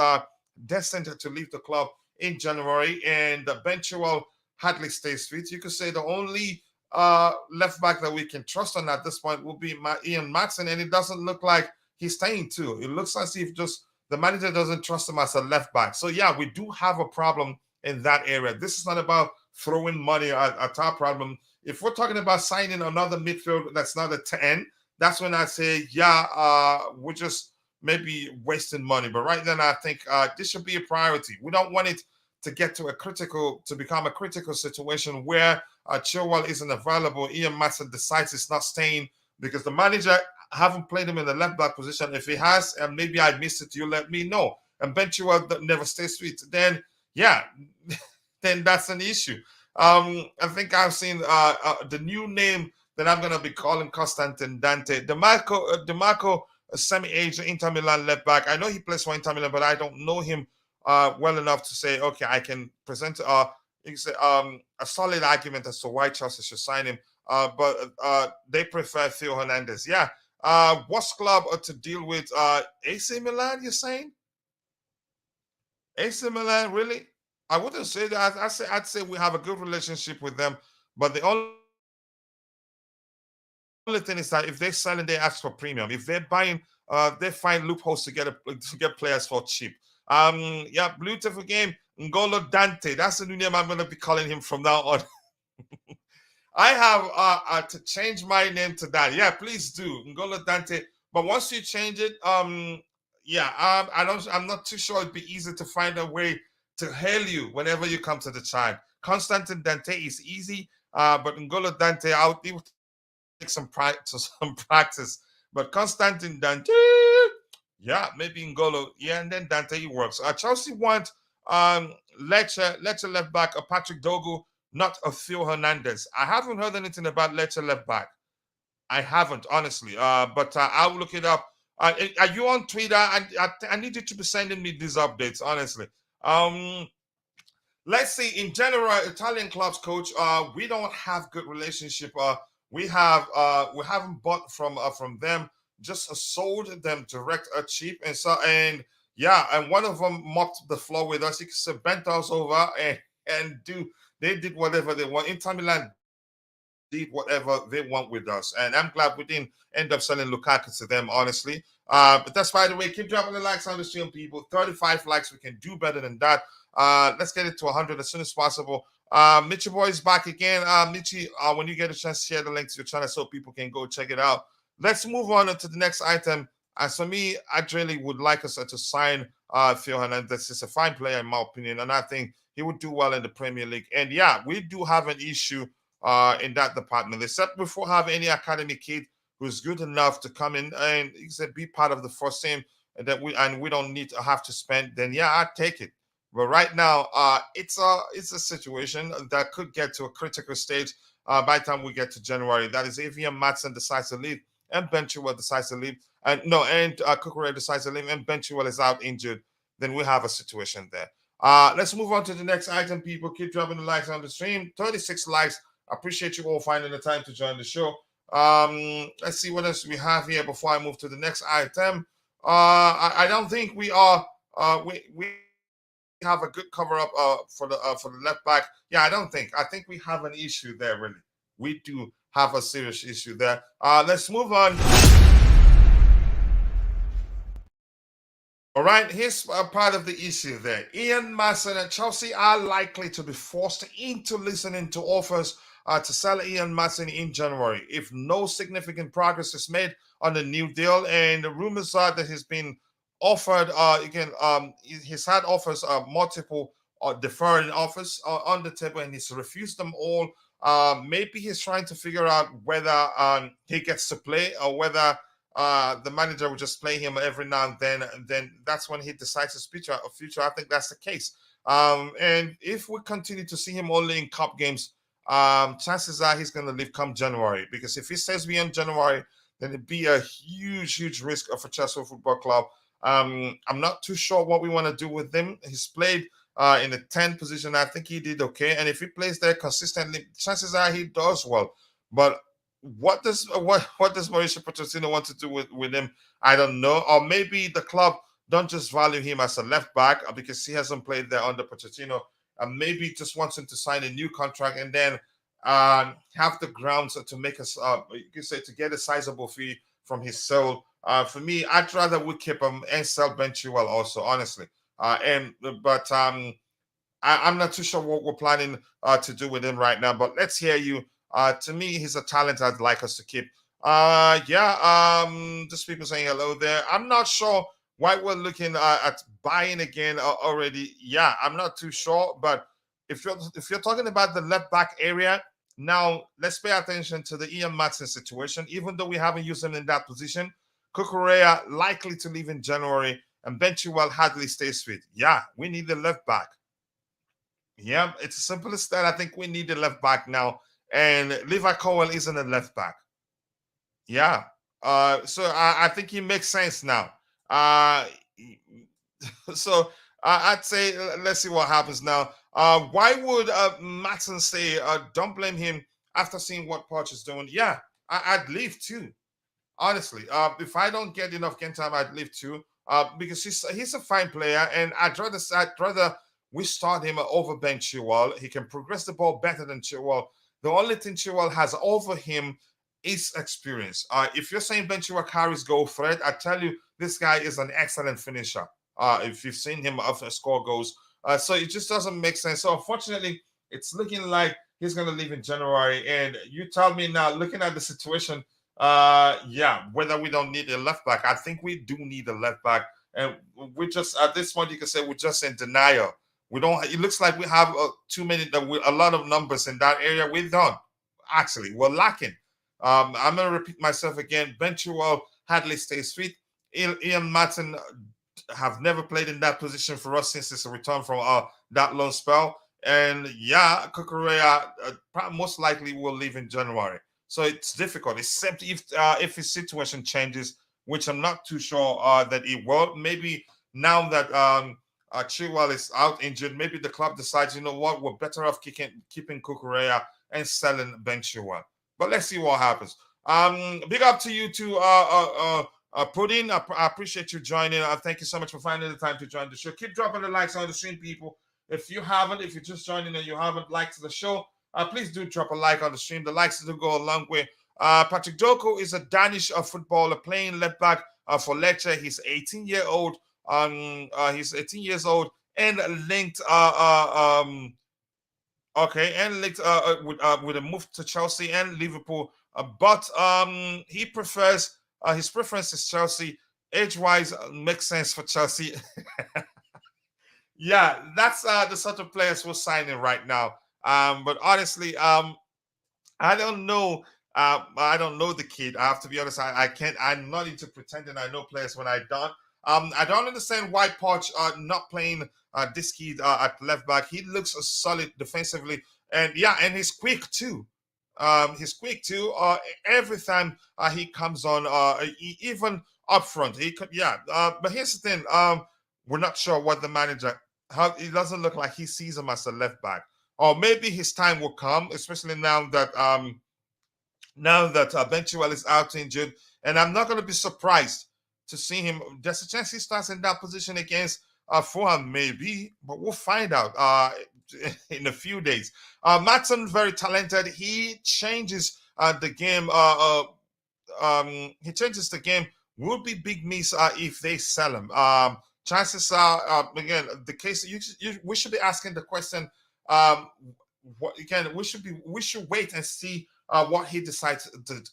destined to leave the club in January, and Benchwell hardly stays fit. You could say the only left back that we can trust on at this point will be Ian Maatsen, and it doesn't look like he's staying too. It looks as if just the manager doesn't trust him as a left back. So yeah, we do have a problem in that area. This is not about throwing money at our problem. If we're talking about signing another midfield that's not a 10, that's when I say, we're just maybe wasting money. But right then, I think this should be a priority. We don't want it to get to become a critical situation where Chilwell isn't available. Ian Maatsen decides he's not staying because the manager haven't played him in the left back position. If he has, and maybe I missed it, you let me know. And Benchwell never stays fit. Then, then that's an issue. I think I've seen the new name that I'm going to be calling Constantin Dante. DeMarco, a semi-aged Inter Milan left back. I know he plays for Inter Milan, but I don't know him well enough to say, okay, I can present a solid argument as to why Chelsea should sign him. But they prefer Theo Hernandez. Yeah. What's club to deal with? AC Milan, you're saying? AC Milan, really? I wouldn't say that. I'd say we have a good relationship with them, but the only thing is that if they're selling, they ask for premium. If they're buying, they find loopholes to get players for cheap. Beautiful game. N'Golo Dante. That's the new name I'm going to be calling him from now on. I have to change my name to that. Yeah, please do. N'Golo Dante. But once you change it, I'm not too sure it'd be easy to find a way to hail you whenever you come to the chat. Constantin Dante is easy, but N'Golo Dante, it will take some practice. But Constantin Dante, maybe N'Golo, and then Dante works. Chelsea want Lecce left back, Patrick Dogu, not a Theo Hernandez. I haven't heard anything about Lecce left back. I haven't, honestly. But I'll look it up. Are you on Twitter? I need you to be sending me these updates, honestly. Let's see. In general, Italian clubs, coach, we don't have good relationship. We haven't bought from them. Just sold them direct cheap, and one of them mopped the floor with us. He bent us over and they did whatever they want. Inter Milan did whatever they want with us, and I'm glad we didn't end up selling Lukaku to them, honestly. But that's by the way. Keep dropping the likes on the stream, people. 35 likes. We can do better than that. Let's get it to 100 as soon as possible. Mitchie Boy is back again. Mitchie, when you get a chance, share the link to your channel so people can go check it out. Let's move on to the next item. As for me, I really would like us to sign Theo Hernandez. He's a fine player, in my opinion, and I think he would do well in the Premier League. And yeah, we do have an issue in that department. Except before have any academy kid who's good enough to come in and be part of the first team, and we don't need to have to spend. Then I'd take it. But right now, it's a situation that could get to a critical stage by the time we get to January. That is, if Ian Maatsen decides to leave and Benchwell decides to leave, and Cucurella decides to leave and Benchwell is out injured, then we have a situation there. Let's move on to the next item, people. Keep dropping the likes on the stream. 36 likes. I appreciate you all finding the time to join the show. Let's see what else we have here before I move to the next item. I don't think we are. We have a good cover up for the left back. I think we have an issue there. Really, we do have a serious issue there. Let's move on. All right, here's part of the issue there. Ian Maatsen and Chelsea are likely to be forced into listening to offers to sell Ian Maatsen in January if no significant progress is made on the new deal. And the rumors are that he's been offered again. He's had offers, multiple deferred offers on the table, and he's refused them all. Maybe he's trying to figure out whether he gets to play or whether the manager will just play him every now and then. And then that's when he decides his future. I think that's the case. And if we continue to see him only in cup games, chances are he's going to leave come January. Because if he stays beyond January, then it'd be a huge, huge risk for Chelsea Football Club. I'm not too sure what we want to do with him. He's played in the 10 position. I think he did okay. And if he plays there consistently, chances are he does well. But what does Mauricio Pochettino want to do with him? I don't know. Or maybe the club don't just value him as a left back because he hasn't played there under Pochettino. And maybe just wants him to sign a new contract and then have the grounds to make us, you could say, to get a sizable fee from his soul. For me, I'd rather we keep him and sell Ben Chilwell also, honestly. I'm not too sure what we're planning to do with him right now. But let's hear you. To me, he's a talent I'd like us to keep. Just people saying hello there. I'm not sure why we're looking at buying again already. Yeah, I'm not too sure. But if you're talking about the left back area, now let's pay attention to the Ian Maatsen situation. Even though we haven't used him in that position, Cucurella likely to leave in January, and Ben Chilwell hardly stays fit. Yeah, we need the left back. Yeah, it's as simple as that. I think we need the left back now, and Levi Cowell isn't a left back. Yeah. So I think he makes sense now. So I'd say let's see what happens now. Why would Maatsen say don't blame him after seeing what Poch is doing? Yeah, I'd leave too. Honestly, if I don't get enough game time, I'd leave too. Because he's a fine player, and I'd rather we start him over Ben Chilwell. He can progress the ball better than Chilwell. The only thing Chilwell has over him is experience. If you're saying Ben Chilwell carries goal threat, I tell you, this guy is an excellent finisher. If you've seen him after score goals, so it just doesn't make sense. So unfortunately, it's looking like he's going to leave in January. And you tell me now, looking at the situation, whether we don't need a left back, I think we do need a left back. And we just at this point, you can say we're just in denial. We don't. It looks like we have too many, a lot of numbers in that area. We don't actually. We're lacking. I'm going to repeat myself again. Ben Chilwell hardly stays fit. Ian Maatsen have never played in that position for us since his return from that loan spell. And yeah, Cucurella most likely will leave in January. So it's difficult, except if his situation changes, which I'm not too sure that it will. Maybe now that Chilwell is out injured, maybe the club decides, you know what, we're better off keeping Cucurella and selling Ben Chilwell. But let's see what happens. Big up to you too, Pudding. I appreciate you joining. Thank you so much for finding the time to join the show. Keep dropping the likes on the stream, people. If you're just joining and you haven't liked the show, please do drop a like on the stream. The likes do go a long way. Patrick Doko is a Danish footballer playing left back for Lecce. He's 18-year-old. He's 18 years old and linked. With a move to Chelsea and Liverpool. But he prefers his preference is Chelsea. Age-wise, makes sense for Chelsea. Yeah, that's the sort of players we're signing right now. But honestly, I don't know. I don't know the kid. I have to be honest. I can't. I'm not into pretending I know players when I don't. I don't understand why Poch not playing this kid at left back. He looks solid defensively, and he's quick too. Every time he comes on, even up front, he could. But here's the thing. We're not sure what the manager. It doesn't look like he sees him as a left back, or maybe his time will come, especially now that Ben Chilwell is out injured, and I'm not going to be surprised to see him. There's a chance he starts in that position against Fulham, maybe, but we'll find out in a few days. Maatsen, very talented. He changes the game. He changes the game. Will be big miss if they sell him. Chances are, again, the case we should be asking the question: what again, we should wait and see what he decides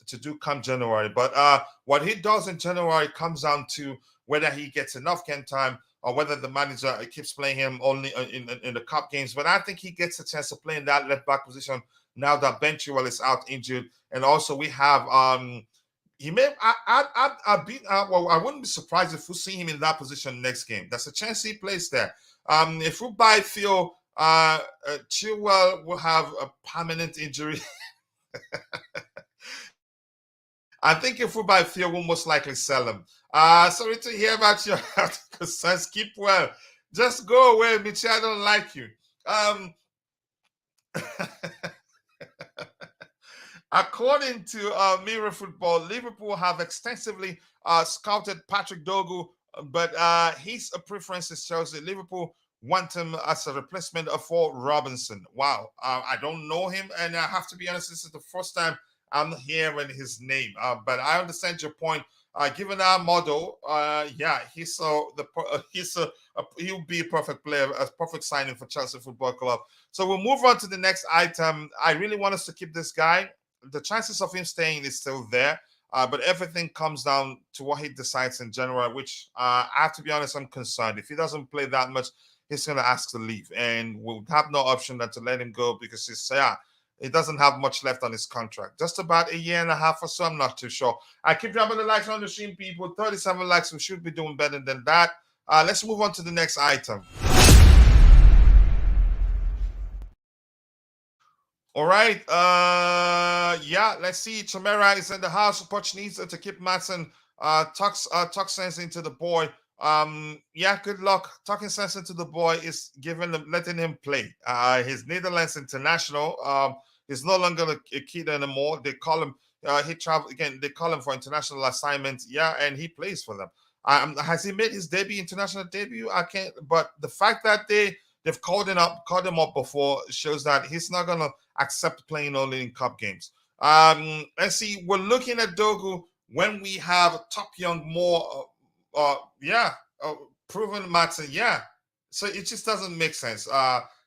to do come January. But what he does in January comes down to whether he gets enough game time or whether the manager keeps playing him only in the cup games. But I think he gets a chance to play in that left back position now that Ben Chilwell is out injured, and also we have he may well, I wouldn't be surprised if we see him in that position next game. There's a chance he plays there. If we buy Theo, Chilwell will have a permanent injury. I think if we buy Theo, we'll most likely sell him. Sorry to hear about your health concerns. Keep well. Just go away, Michi. I don't like you. Um, According to Mirror Football, Liverpool have extensively scouted Patrick Dogu, but his preference is Chelsea. Liverpool want him as a replacement for Robinson. Wow, I don't know him, and I have to be honest, this is the first time I'm hearing his name. But I understand your point. Given our model, yeah, he'll be a perfect player, a perfect signing for Chelsea Football Club. So we'll move on to the next item. I really want us to keep this guy. The chances of him staying is still there, but everything comes down to what he decides in January, which I have to be honest, I'm concerned. If he doesn't play that much, he's going to ask to leave, and we'll have no option than to let him go because he doesn't have much left on his contract. Just about a year and a half or so, I'm not too sure. I keep dropping the likes on the stream, people. 37 likes, we should be doing better than that. Let's move on to the next item. All right. Yeah, let's see. Chimera is in the house. Poch needs to keep Maatsen talk sense into the boy. Yeah, good luck. Talking sense into the boy is letting him play. His Netherlands international. He's no longer a kid anymore. They call him he travel again, they call him for international assignments. Yeah, and he plays for them. Has he made his international debut? I can't, but the fact that they've called him up before shows that he's not gonna accept playing only in cup games. Let's see. We're looking at Dogu when we have top young more, proven Maatsen. Yeah, so it just doesn't make sense.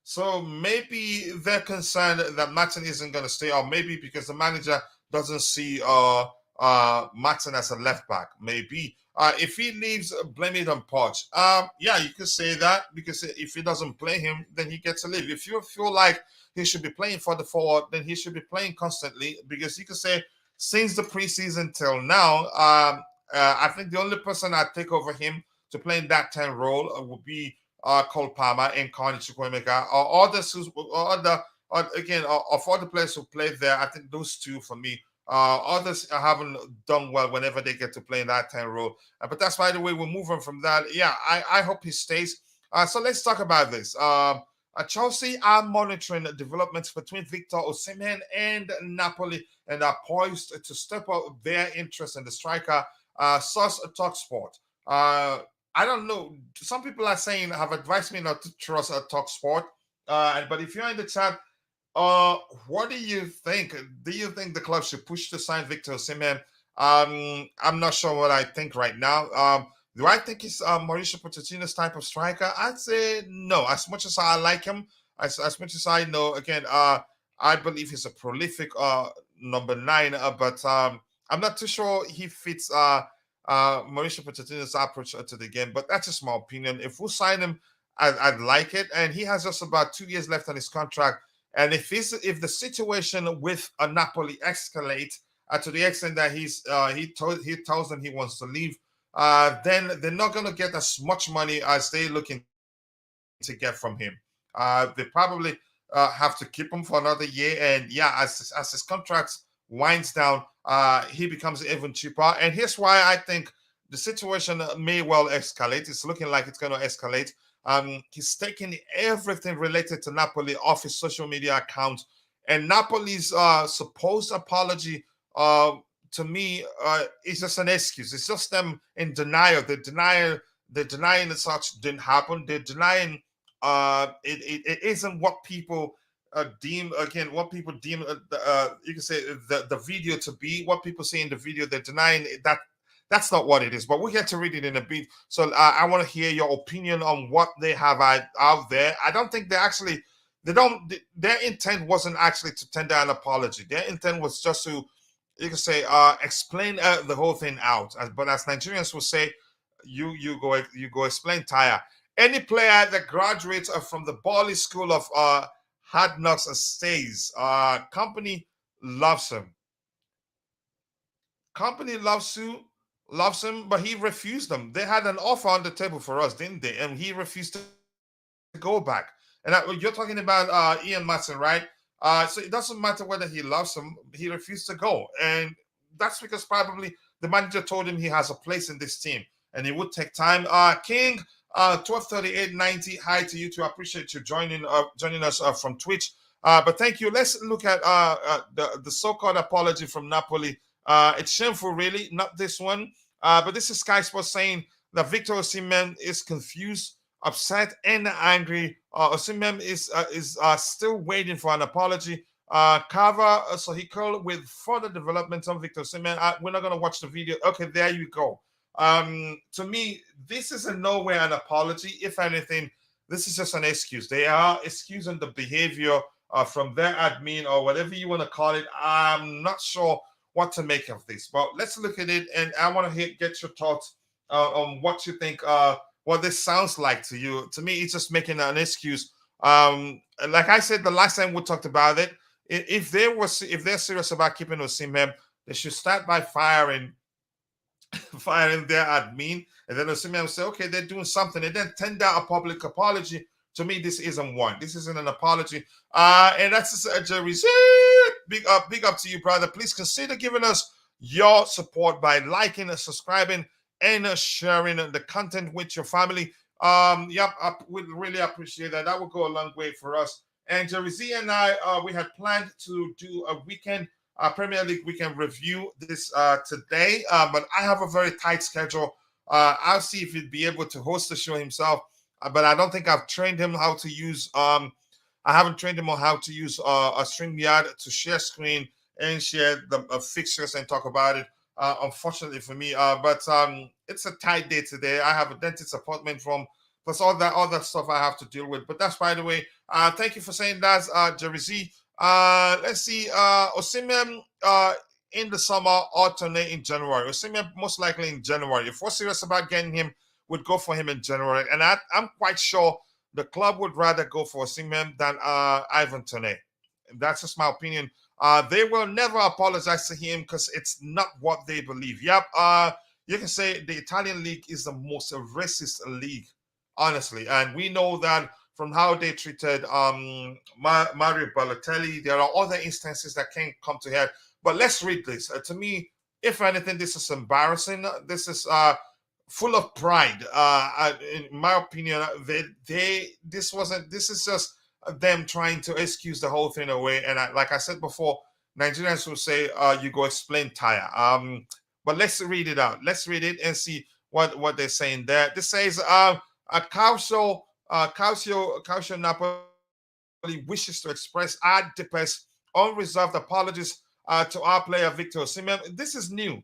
So maybe they're concerned that Maatsen isn't going to stay, or maybe because the manager doesn't see Maatsen as a left back. Maybe if he leaves, blame it on Poch. Yeah, you could say that because if he doesn't play him, then he gets to leave. If you feel like he should be playing for the forward, then he should be playing constantly because you could say since the preseason till now, I think the only person I'd take over him to play in that 10 role would be Cole Palmer and Carney Chukwuemeka or others of all the players who played there. I think those two for me. Others haven't done well whenever they get to play in that 10 role. But that's by the way, we're moving from that. Yeah, I hope he stays. So let's talk about this. Chelsea are monitoring the developments between Victor Osimhen and Napoli and are poised to step up their interest in the striker. Source Talksport. I don't know. Some people are saying have advised me not to trust Talksport. But if you're in the chat, what do you think? Do you think the club should push to sign Victor Osimhen? I'm not sure what I think right now. Do I think he's Mauricio Pochettino's type of striker? I'd say no. As much as I like him, as much as I know, again, I believe he's a prolific number 9, but I'm not too sure he fits Mauricio Pochettino's approach to the game. But that's just my opinion. If we sign him, I'd like it. And he has just about 2 years left on his contract. And if the situation with Napoli escalates to the extent that he tells them he wants to leave, then they're not going to get as much money as they're looking to get from him. They probably have to keep him for another year. And yeah, as his contract winds down, he becomes even cheaper. And here's why I think the situation may well escalate. It's looking like it's going to escalate. He's taking everything related to Napoli off his social media account. And Napoli's supposed apology to me, it's just an excuse. It's just them in denial. They're denying that such didn't happen. They're denying it isn't what people deem. Again, what people deem you can say the video to be. What people see in the video, they're denying that. That's not what it is. But we'll get to read it in a bit. So I want to hear your opinion on what they have out there. I don't think they actually Their intent wasn't actually to tender an apology. Their intent was just to, you can say, explain the whole thing out. But as Nigerians will say, you go explain tire. Any player that graduates from the Bali School of Hard Knocks and stays, company loves him. Company loves him, but he refused them. They had an offer on the table for us, didn't they? And he refused to go back. And you're talking about Ian Maatsen, right? So it doesn't matter whether he loves him, he refused to go. And that's because probably the manager told him he has a place in this team and it would take time. King, 123890, hi to you too. I appreciate you joining us from Twitch. But thank you. Let's look at the so-called apology from Napoli. It's shameful, really, not this one. But this is Sky Sports saying that Victor Osimhen is confused, upset, and angry. Osimhen is still waiting for an apology. Carver, so he called with further developments on Victor Osimhen. We're not going to watch the video. Okay, there you go. To me, this is in no way an apology. If anything, this is just an excuse. They are excusing the behavior from their admin or whatever you want to call it. I'm not sure what to make of this, but let's look at it. And I want to get your thoughts on what you think, what this sounds like to you. To me, it's just making an excuse. Like I said the last time we talked about it, if they're serious about keeping Osimhen, they should start by firing their admin, and then Osimhen will say, okay, they're doing something, and then tender a public apology. To me, this isn't one. This isn't an apology. And that's Jerry. Big up to you, brother. Please consider giving us your support by liking and subscribing and sharing the content with your family. Yep, I would really appreciate that. That would go a long way for us. And Jerry Z and I, we had planned to do a weekend Premier League weekend review this today, but I have a very tight schedule. I'll see if he'd be able to host the show himself, but I don't think I've trained him how to use. I haven't trained him on how to use a StreamYard to share screen and share the fixtures and talk about it. Unfortunately for me, but it's a tight day today. I have a dentist appointment from plus all that other stuff I have to deal with. But that's by the way. Thank you for saying that, Jerry Z. Let's see. Osimhen in the summer, alternate in January. Osimhen most likely in January. If we're serious about getting him, we'd go for him in January. And I'm quite sure the club would rather go for Osimhen than Ivan Toney. That's just my opinion. They will never apologize to him because it's not what they believe. Yep. You can say the Italian league is the most racist league, honestly, and we know that from how they treated Mario Balotelli. There are other instances that can come to head. But let's read this. To me, if anything, this is embarrassing. This is full of pride. In my opinion, this is just them trying to excuse the whole thing away. And like I said before, Nigerians will say, you go explain tire. But let's read it out. Let's read it and see what they're saying there. This says, Calcio Napoli wishes to express our deepest unreserved apologies to our player Victor Osimhen. This is new.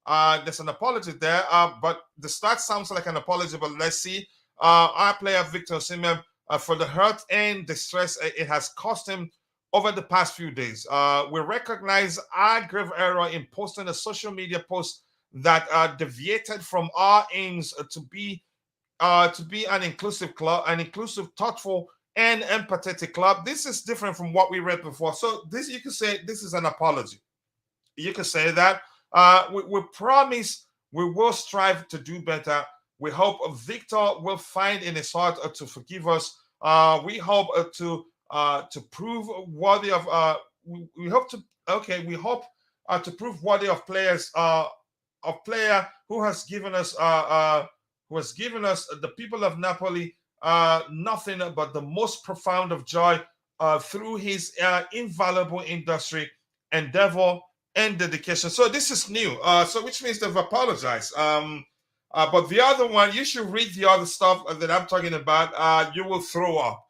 There's an apology there, but the start sounds like an apology. But let's see. Our player Victor Osimhen for the hurt and distress it has cost him over the past few days. We recognize our grave error in posting a social media post that deviated from our aims to be an inclusive club, an inclusive, thoughtful, and empathetic club. This is different from what we read before. So this, you can say this is an apology. You can say that. We promise we will strive to do better. We hope Victor will find in his heart to forgive us. We hope to prove worthy of. We hope to prove worthy of players. Of player who has given us the people of Napoli nothing but the most profound of joy through his invaluable industry, endeavor, and dedication. So this is new. So which means they've apologized. But the other one, you should read the other stuff that I'm talking about. You will throw up.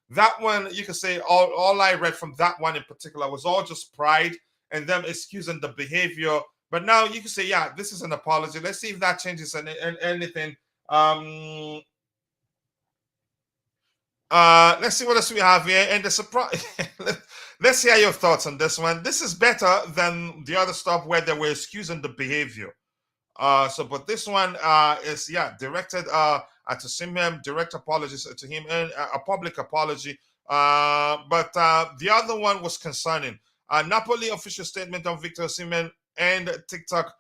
That one, you can say all I read from that one in particular was all just pride and them excusing the behavior. But now you can say, yeah, this is an apology. Let's see if that changes anything. Let's see what else we have here. And the surprise. Let's hear your thoughts on this one. This is better than the other stuff where they were excusing the behavior. But this one is directed at Osimhen, direct apologies to him, and a public apology. But the other one was concerning. Napoli official statement on Victor Osimhen and TikTok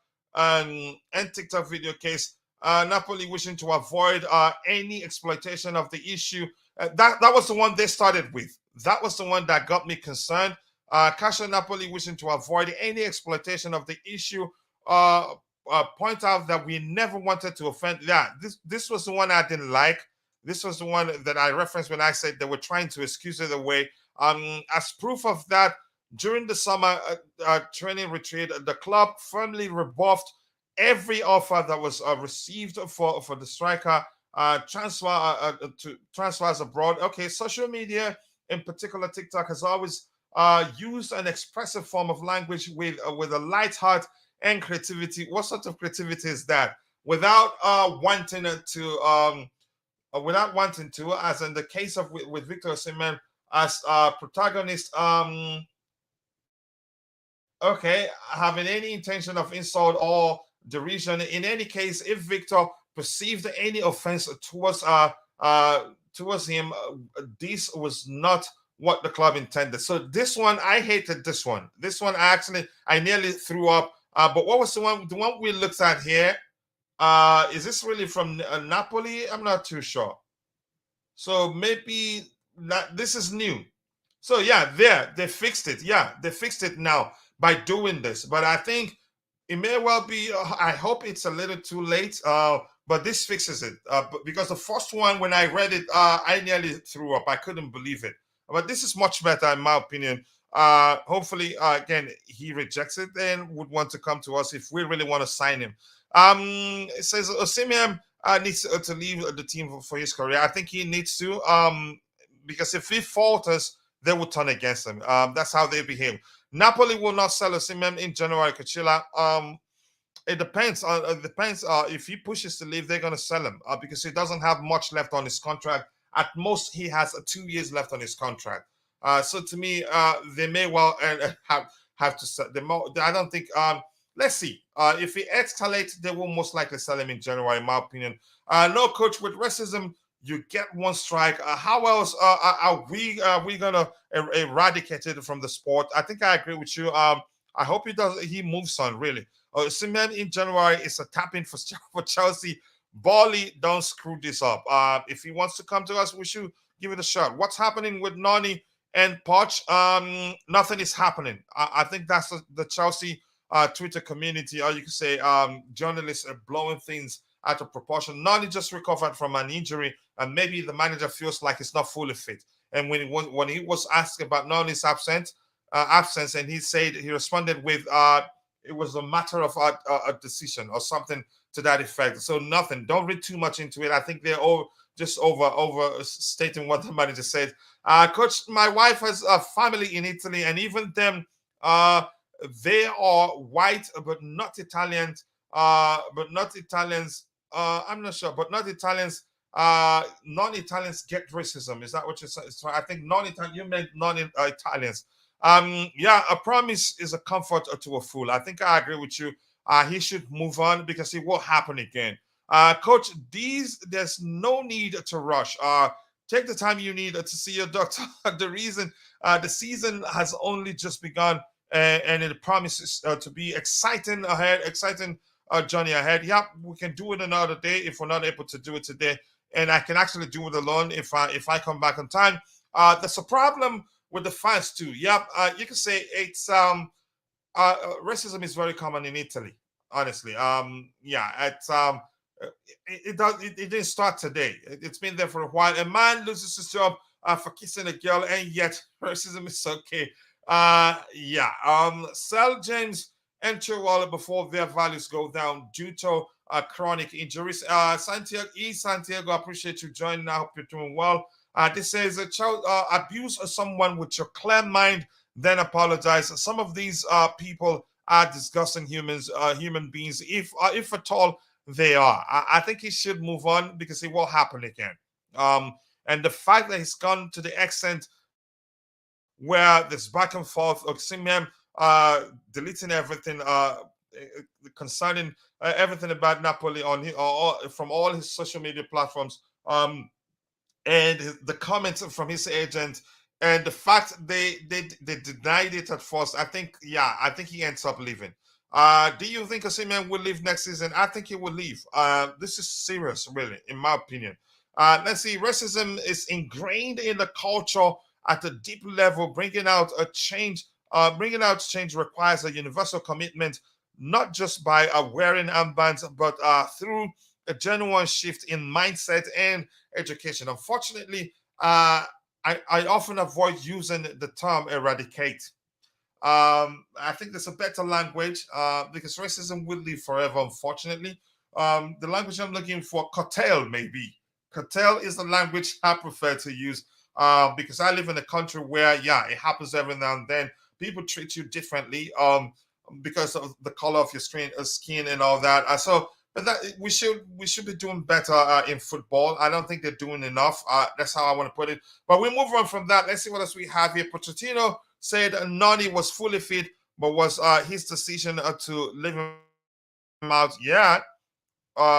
video case. Napoli wishing to avoid any exploitation of the issue. That was the one they started with. That was the one that got me concerned. Cassia Napoli wishing to avoid any exploitation of the issue. Point out that we never wanted to offend. Yeah, this was the one I didn't like. This was the one that I referenced when I said they were trying to excuse it away. As proof of that, during the summer training retreat, the club firmly rebuffed every offer that was received for the striker to transfers abroad. Okay, social media, in particular TikTok, has always used an expressive form of language with a light heart and creativity. What sort of creativity is that? Without wanting to, as in the case of with Victor Osimhen as protagonist, okay, having any intention of insult or derision. In any case, if Victor perceived any offense towards him, this was not what the club intended. So this one, I hated this one. This one, I nearly threw up. But what was the one? The one we looked at here. Is this really from Napoli? I'm not too sure. So maybe not, this is new. So yeah, they fixed it. Yeah, they fixed it now by doing this. But I think it may well be. I hope it's a little too late. But this fixes it. Because the first one, when I read it, I nearly threw up. I couldn't believe it. But this is much better, in my opinion. Hopefully, again, he rejects it and would want to come to us if we really want to sign him. It says Osimhen needs to leave the team for his career. I think he needs to. Because if he falters, they will turn against him. That's how they behave. Napoli will not sell Osimhen in January. Coachila. It depends. It depends. If he pushes to leave, they're gonna sell him because he doesn't have much left on his contract. At most, he has 2 years left on his contract. So to me, they may well have to sell. I don't think. Let's see. If he escalates, they will most likely sell him in January, in my opinion. No, coach, with racism, you get one strike. How else are we gonna eradicate it from the sport? I think I agree with you. I hope he does. He moves on really. Osimhen in January is a tap in for Chelsea. Bali, don't screw this up. If he wants to come to us, we should give it a shot. What's happening with Nani and Poch? Nothing is happening. I think that's the Chelsea Twitter community, or you could say journalists are blowing things out of proportion. Nani just recovered from an injury, and maybe the manager feels like he's not fully fit. And when he was asked about Nani's absence, and he responded with it was a matter of a decision or something to that effect. So nothing. Don't read too much into it. I think they're all just overstating what the manager said. Coach, my wife has a family in Italy, and even them, they are white but not Italians. I'm not sure, but not Italians. Non-Italians get racism. Is that what you're saying? So I think non-Italian. You meant non-Italians. Yeah, a promise is a comfort to a fool. I think I agree with you. He should move on because it will happen again. Coach, there's no need to rush. Take the time you need to see your doctor. The season has only just begun, and it promises to be exciting journey ahead. Yep, we can do it another day if we're not able to do it today, and I can actually do it alone if I come back on time. There's a problem with the fans too. Yep, you can say it's racism is very common in Italy. Honestly, yeah, it didn't start today. It's been there for a while. A man loses his job for kissing a girl, and yet racism is okay. Yeah. Sell James and Chilwell before their values go down due to chronic injuries. Santiago, I appreciate you joining. I hope you're doing well. This says a child abuse someone with your clear mind, then apologize. Some of these people are disgusting human beings, if at all they are. I think he should move on because it will happen again. And the fact that he's gone to the extent where this back and forth, Osimhen deleting everything concerning everything about Napoli on from all his social media platforms. And the comments from his agent and the fact they denied it at first. I think he ends up leaving. Do you think Osimhen will leave next season? I think he will leave. This is serious, really, in my opinion. Let's see. Racism is ingrained in the culture at a deep level. Bringing out change requires a universal commitment, not just by wearing armbands, but through a genuine shift in mindset and education. Unfortunately, I often avoid using the term eradicate. I think there's a better language because racism will live forever, unfortunately. The language I'm looking for, curtail, maybe. Curtail is the language I prefer to use because I live in a country where, it happens every now and then. People treat you differently because of the color of your skin and all that. But that we should be doing better in football. I don't think they're doing enough. That's how I want to put it. But we move on from that. Let's see what else we have here. Pochettino said Nani was fully fit, but was his decision to leave him out. Yeah,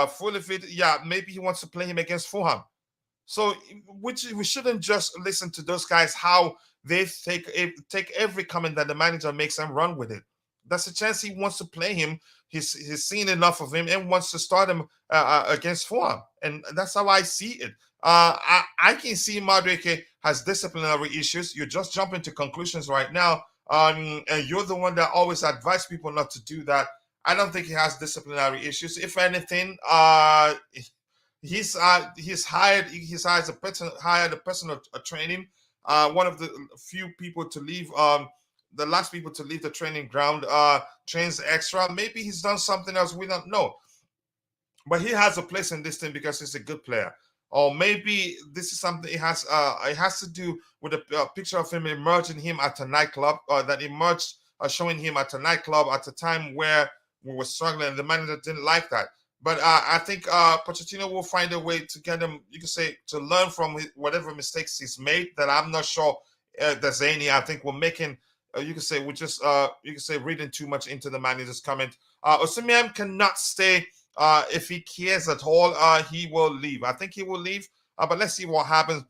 fully fit. Yeah, maybe he wants to play him against Fulham. So we shouldn't just listen to those guys how they take every comment that the manager makes and run with it. That's a chance he wants to play him. He's seen enough of him and wants to start him against Fulham, and that's how I see it. I can see Madueke has disciplinary issues. You're just jumping to conclusions right now, and you're the one that always advise people not to do that. I don't think he has disciplinary issues. If anything, hired a personal training. One of the few people to leave. The last people to leave the training ground trains extra. Maybe he's done something else we don't know. But he has a place in this team because he's a good player. Or maybe this is something it has to do with a picture of him emerging him at a nightclub, that emerged showing him at a nightclub at a time where we were struggling and the manager didn't like that. But I think Pochettino will find a way to get him, you could say, to learn from whatever mistakes he's made that I'm not sure there's any. I think we're making, you could say, reading too much into the manager's comment. Osimhen cannot stay. If he cares at all, he will leave. I think he will leave, but let's see what happens.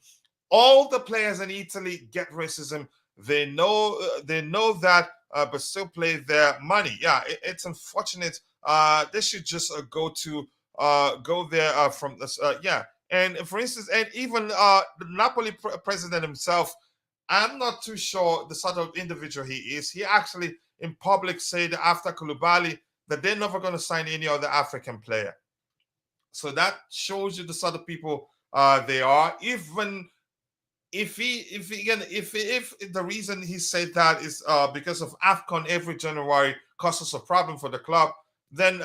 All the players in Italy get racism. They know that, but still play their money. Yeah, it's unfortunate. They should just go there from this. And for instance, and even the Napoli president himself, I'm not too sure the sort of individual he is. He actually in public said after Koulibaly that they're never going to sign any other African player. So that shows you the sort of people they are. Even if the reason he said that is because of AFCON every January causes a problem for the club, then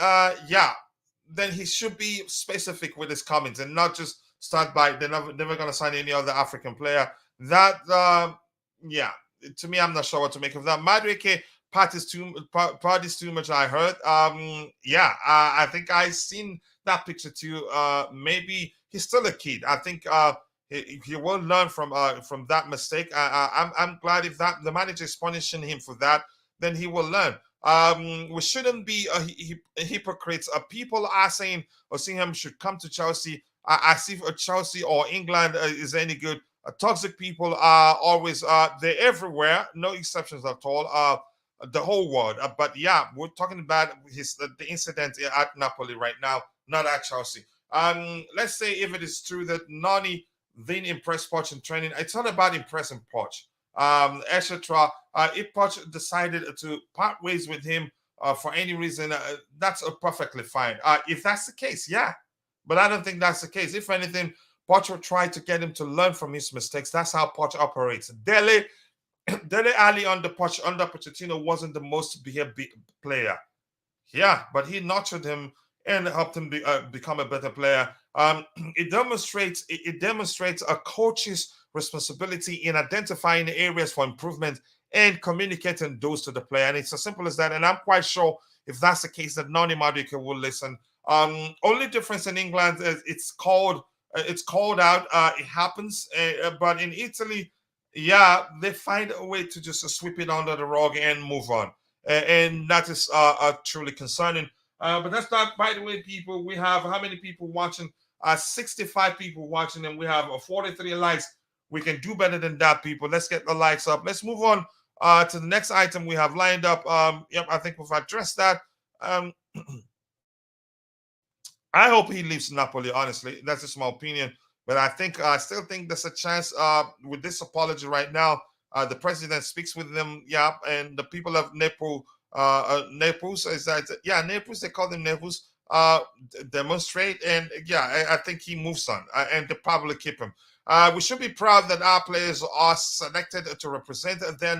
then he should be specific with his comments and not just start by they're never going to sign any other African player. That to me, I'm not sure what to make of that. Madueke parties too much. I heard. I think I seen that picture too. Maybe he's still a kid. I think he will learn from that mistake. I'm glad if that the manager is punishing him for that, then he will learn. We shouldn't be hypocrites. People are saying Osimhen should come to Chelsea. As if Chelsea or England is any good. Toxic people are always they're everywhere, no exceptions at all. The whole world. But yeah, we're talking about the incident at Napoli right now, not at Chelsea. Let's say if it is true that Nani didn't impress Poch in training, it's not about impressing Poch, etc. If Poch decided to part ways with him for any reason, that's perfectly fine. If that's the case, yeah. But I don't think that's the case. If anything, Poch will try to get him to learn from his mistakes. That's how Poch operates. Dele Ali under Pochettino wasn't the most behaved player. Yeah, but he nurtured him and helped him become a better player. It demonstrates a coach's responsibility in identifying areas for improvement and communicating those to the player. And it's as simple as that. And I'm quite sure if that's the case that Nani Madueke will listen. Only difference in England is it's called It's cold out. It happens. But in Italy, yeah, they find a way to just sweep it under the rug and move on. And that is truly concerning. But that's not, by the way, people. We have how many people watching? 65 people watching, and we have 43 likes. We can do better than that, people. Let's get the likes up. Let's move on to the next item we have lined up. Yep, I think we've addressed that. Um, I hope he leaves Napoli. Honestly, that's just my opinion. But I still think there's a chance. With this apology right now, the president speaks with them. Yeah, and the people of Naples is that yeah, Naples. They call them Naples. Demonstrate, and yeah, I think he moves on, and they probably keep him. We should be proud that our players are selected to represent their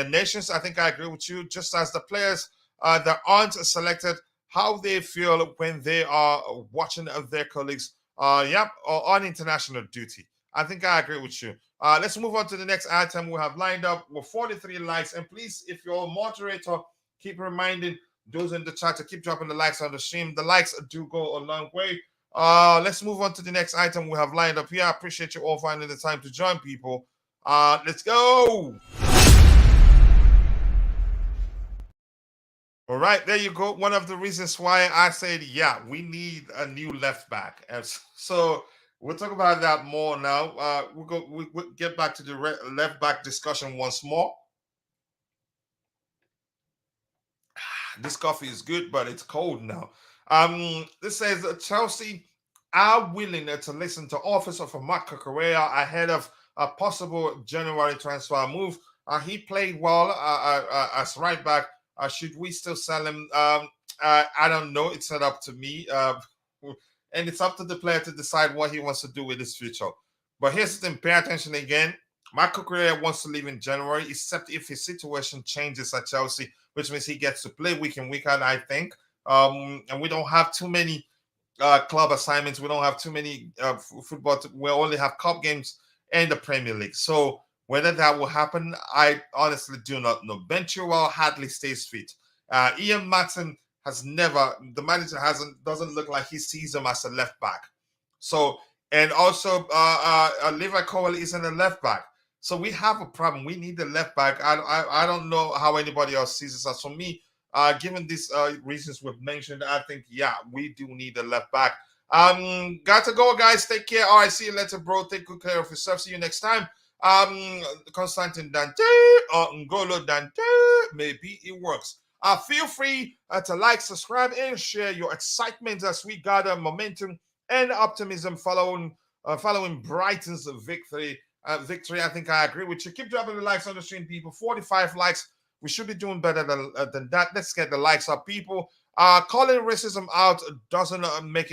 nations. I think I agree with you. Just as the players that aren't selected, how they feel when they are watching their colleagues, on international duty. I think I agree with you. Let's move on to the next item we have lined up with 43 likes. And please, if you're a moderator, keep reminding those in the chat to keep dropping the likes on the stream. The likes do go a long way. Let's move on to the next item we have lined up here. I appreciate you all finding the time to join, people. Let's go. All right, there you go. One of the reasons why I said, yeah, we need a new left back. And so we'll talk about that more now. We'll get back to the left back discussion once more. This coffee is good, but it's cold now. This says Chelsea are willing to listen to offers of Marc Cucurella ahead of a possible January transfer move. He played well as right back. Should we still sell him? I don't know. It's not up to me. And it's up to the player to decide what he wants to do with his future. But here's the thing, pay attention again. Marc Cucurella wants to leave in January, except if his situation changes at Chelsea, which means he gets to play week in, week out, I think. And we don't have too many club assignments. We don't have too many football. We only have cup games and the Premier League. So whether that will happen, I honestly do not know. Ben Chilwell hardly stays fit. Ian Maatsen the manager doesn't look like he sees him as a left back. So, and also Levi Cole isn't a left back. So we have a problem. We need a left back. I don't know how anybody else sees this. As for me, given these reasons we've mentioned, I think, yeah, we do need a left back. Got to go, guys. Take care. All right, see you later, bro. Take good care of yourself. See you next time. Constantine Dante or Ngolo Dante, maybe it works. Feel free to like, subscribe, and share your excitement as we gather momentum and optimism following Brighton's victory. I think I agree with you. Keep dropping the likes on the stream, people. 45 likes. We should be doing better than that. Let's get the likes up, people. Calling racism out doesn't make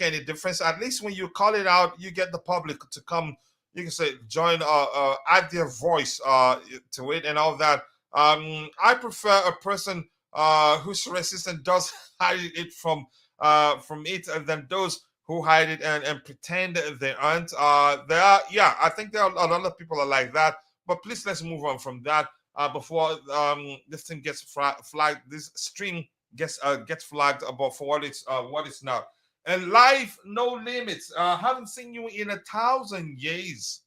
any difference. At least when you call it out, you get the public to come. You can say join, add their voice to it and all that. I prefer a person who's racist and does hide it from it than those who hide it and pretend they aren't. I think there are a lot of people are like that. But please, let's move on from that before this thing gets flagged. This stream gets flagged about for what it's not. And life, no limits. Haven't seen you in 1,000 years.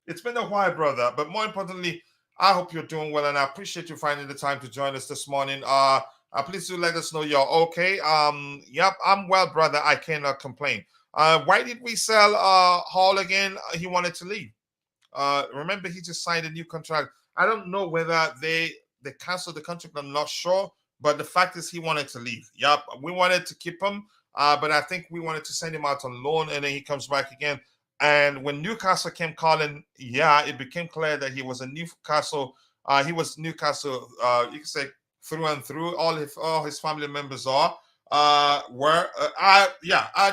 It's been a while, brother. But more importantly, I hope you're doing well, and I appreciate you finding the time to join us this morning. Please do let us know you're okay. Yep, I'm well, brother. I cannot complain. Why did we sell Hall again? He wanted to leave. Remember, he just signed a new contract. I don't know whether they canceled the contract. I'm not sure. But the fact is he wanted to leave. Yep, we wanted to keep him. But I think we wanted to send him out on loan, and then he comes back again. And when Newcastle came calling, yeah, it became clear that he was a Newcastle. He was Newcastle. You can say through and through. All his family members are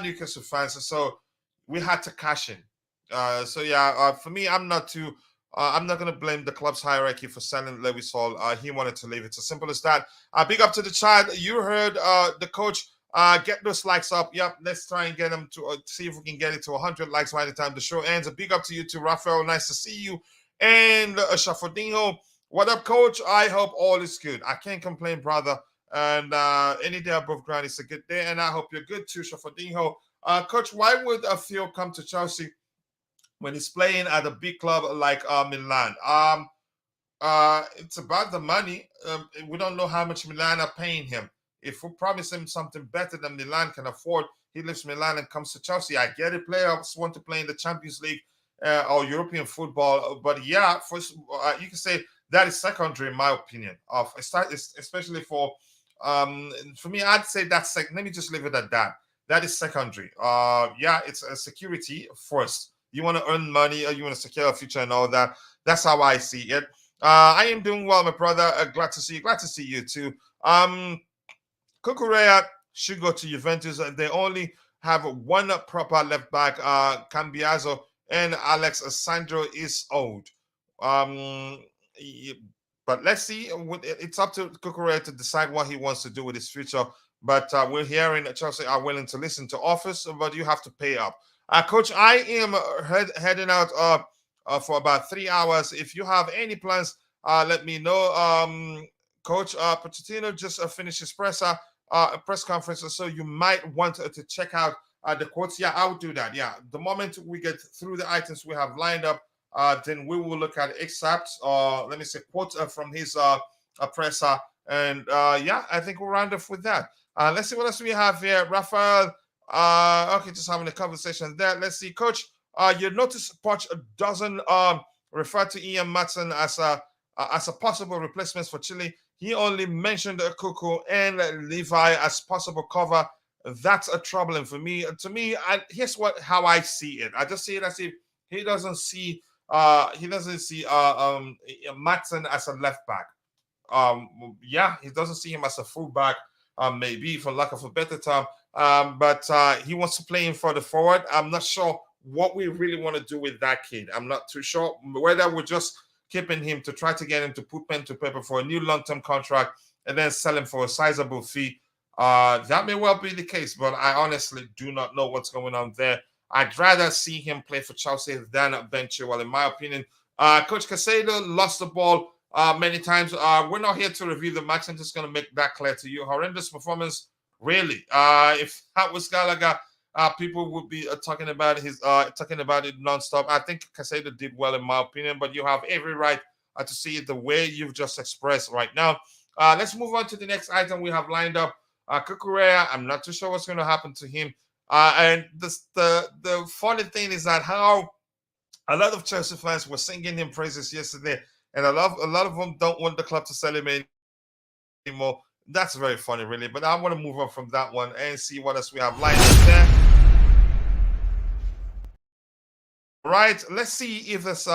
Newcastle fans. So we had to cash in. For me, I'm not going to blame the club's hierarchy for selling Lewis Hall. He wanted to leave. It's as simple as that. Big up to the chat. You heard the coach. Get those likes up. Yep, let's try and get them to see if we can get it to 100 likes by the time the show ends. A big up to you too, Rafael. Nice to see you. And Shafodinho. What up, coach? I hope all is good. I can't complain, brother. And any day above ground is a good day. And I hope you're good too, Shafadinho. Coach, why would Theo come to Chelsea when he's playing at a big club like Milan? It's about the money. We don't know how much Milan are paying him. If we promise him something better than Milan can afford, he leaves Milan and comes to Chelsea. I get it. Players want to play in the Champions League or European football, but yeah, first you can say that is secondary in my opinion. Of especially for me, I'd say that's let me just leave it at that. That is secondary. Yeah, it's a security first. You want to earn money, or you want to secure a future and all that. That's how I see it. I am doing well, my brother. Glad to see you. Glad to see you too. Cucurella should go to Juventus. They only have one proper left back. Cambiaso and Alex Sandro is old. Um, but let's see. It's up to Cucurella to decide what he wants to do with his future. But we're hearing that Chelsea are willing to listen to offers, but you have to pay up. Coach, I am heading out for about 3 hours. If you have any plans, let me know. Coach Pochettino just finished his press conference, so you might want to check out the quotes. Yeah, I'll do that. Yeah, the moment we get through the items we have lined up, then we will look at excerpts, or let me say quotes from his presser. And yeah, I think we'll round off with that. Let's see what else we have here. Rafael, okay, just having a conversation there. Let's see, Coach. You notice Poch doesn't refer to Ian Maatsen as a possible replacement for Chile. He only mentioned Kuku and Levi as possible cover. That's a troubling for me. To me, here's how I see it. I just see it as if he doesn't see Maatsen as a left back. Yeah, he doesn't see him as a fullback. Maybe for lack of a better term. But he wants to play him for the forward. I'm not sure what we really want to do with that kid. I'm not too sure whether we're just keeping him to try to get him to put pen to paper for a new long-term contract and then sell him for a sizable fee. That may well be the case, but I honestly do not know what's going on there. I'd rather see him play for Chelsea than Benchirol, in my opinion. Coach Casado lost the ball many times. We're not here to review the match. I'm just going to make that clear to you. Horrendous performance, really. If that was Gallagher, people would be talking about it nonstop. I think Casado did well, in my opinion, but you have every right to see it the way you've just expressed right now. Let's move on to the next item we have lined up. Cucurella, I'm not too sure what's going to happen to him. And the funny thing is that how a lot of Chelsea fans were singing him praises yesterday, and a lot of them don't want the club to sell him anymore. That's very funny, really. But I want to move on from that one and see what else we have lined up there. Right, let's see if there's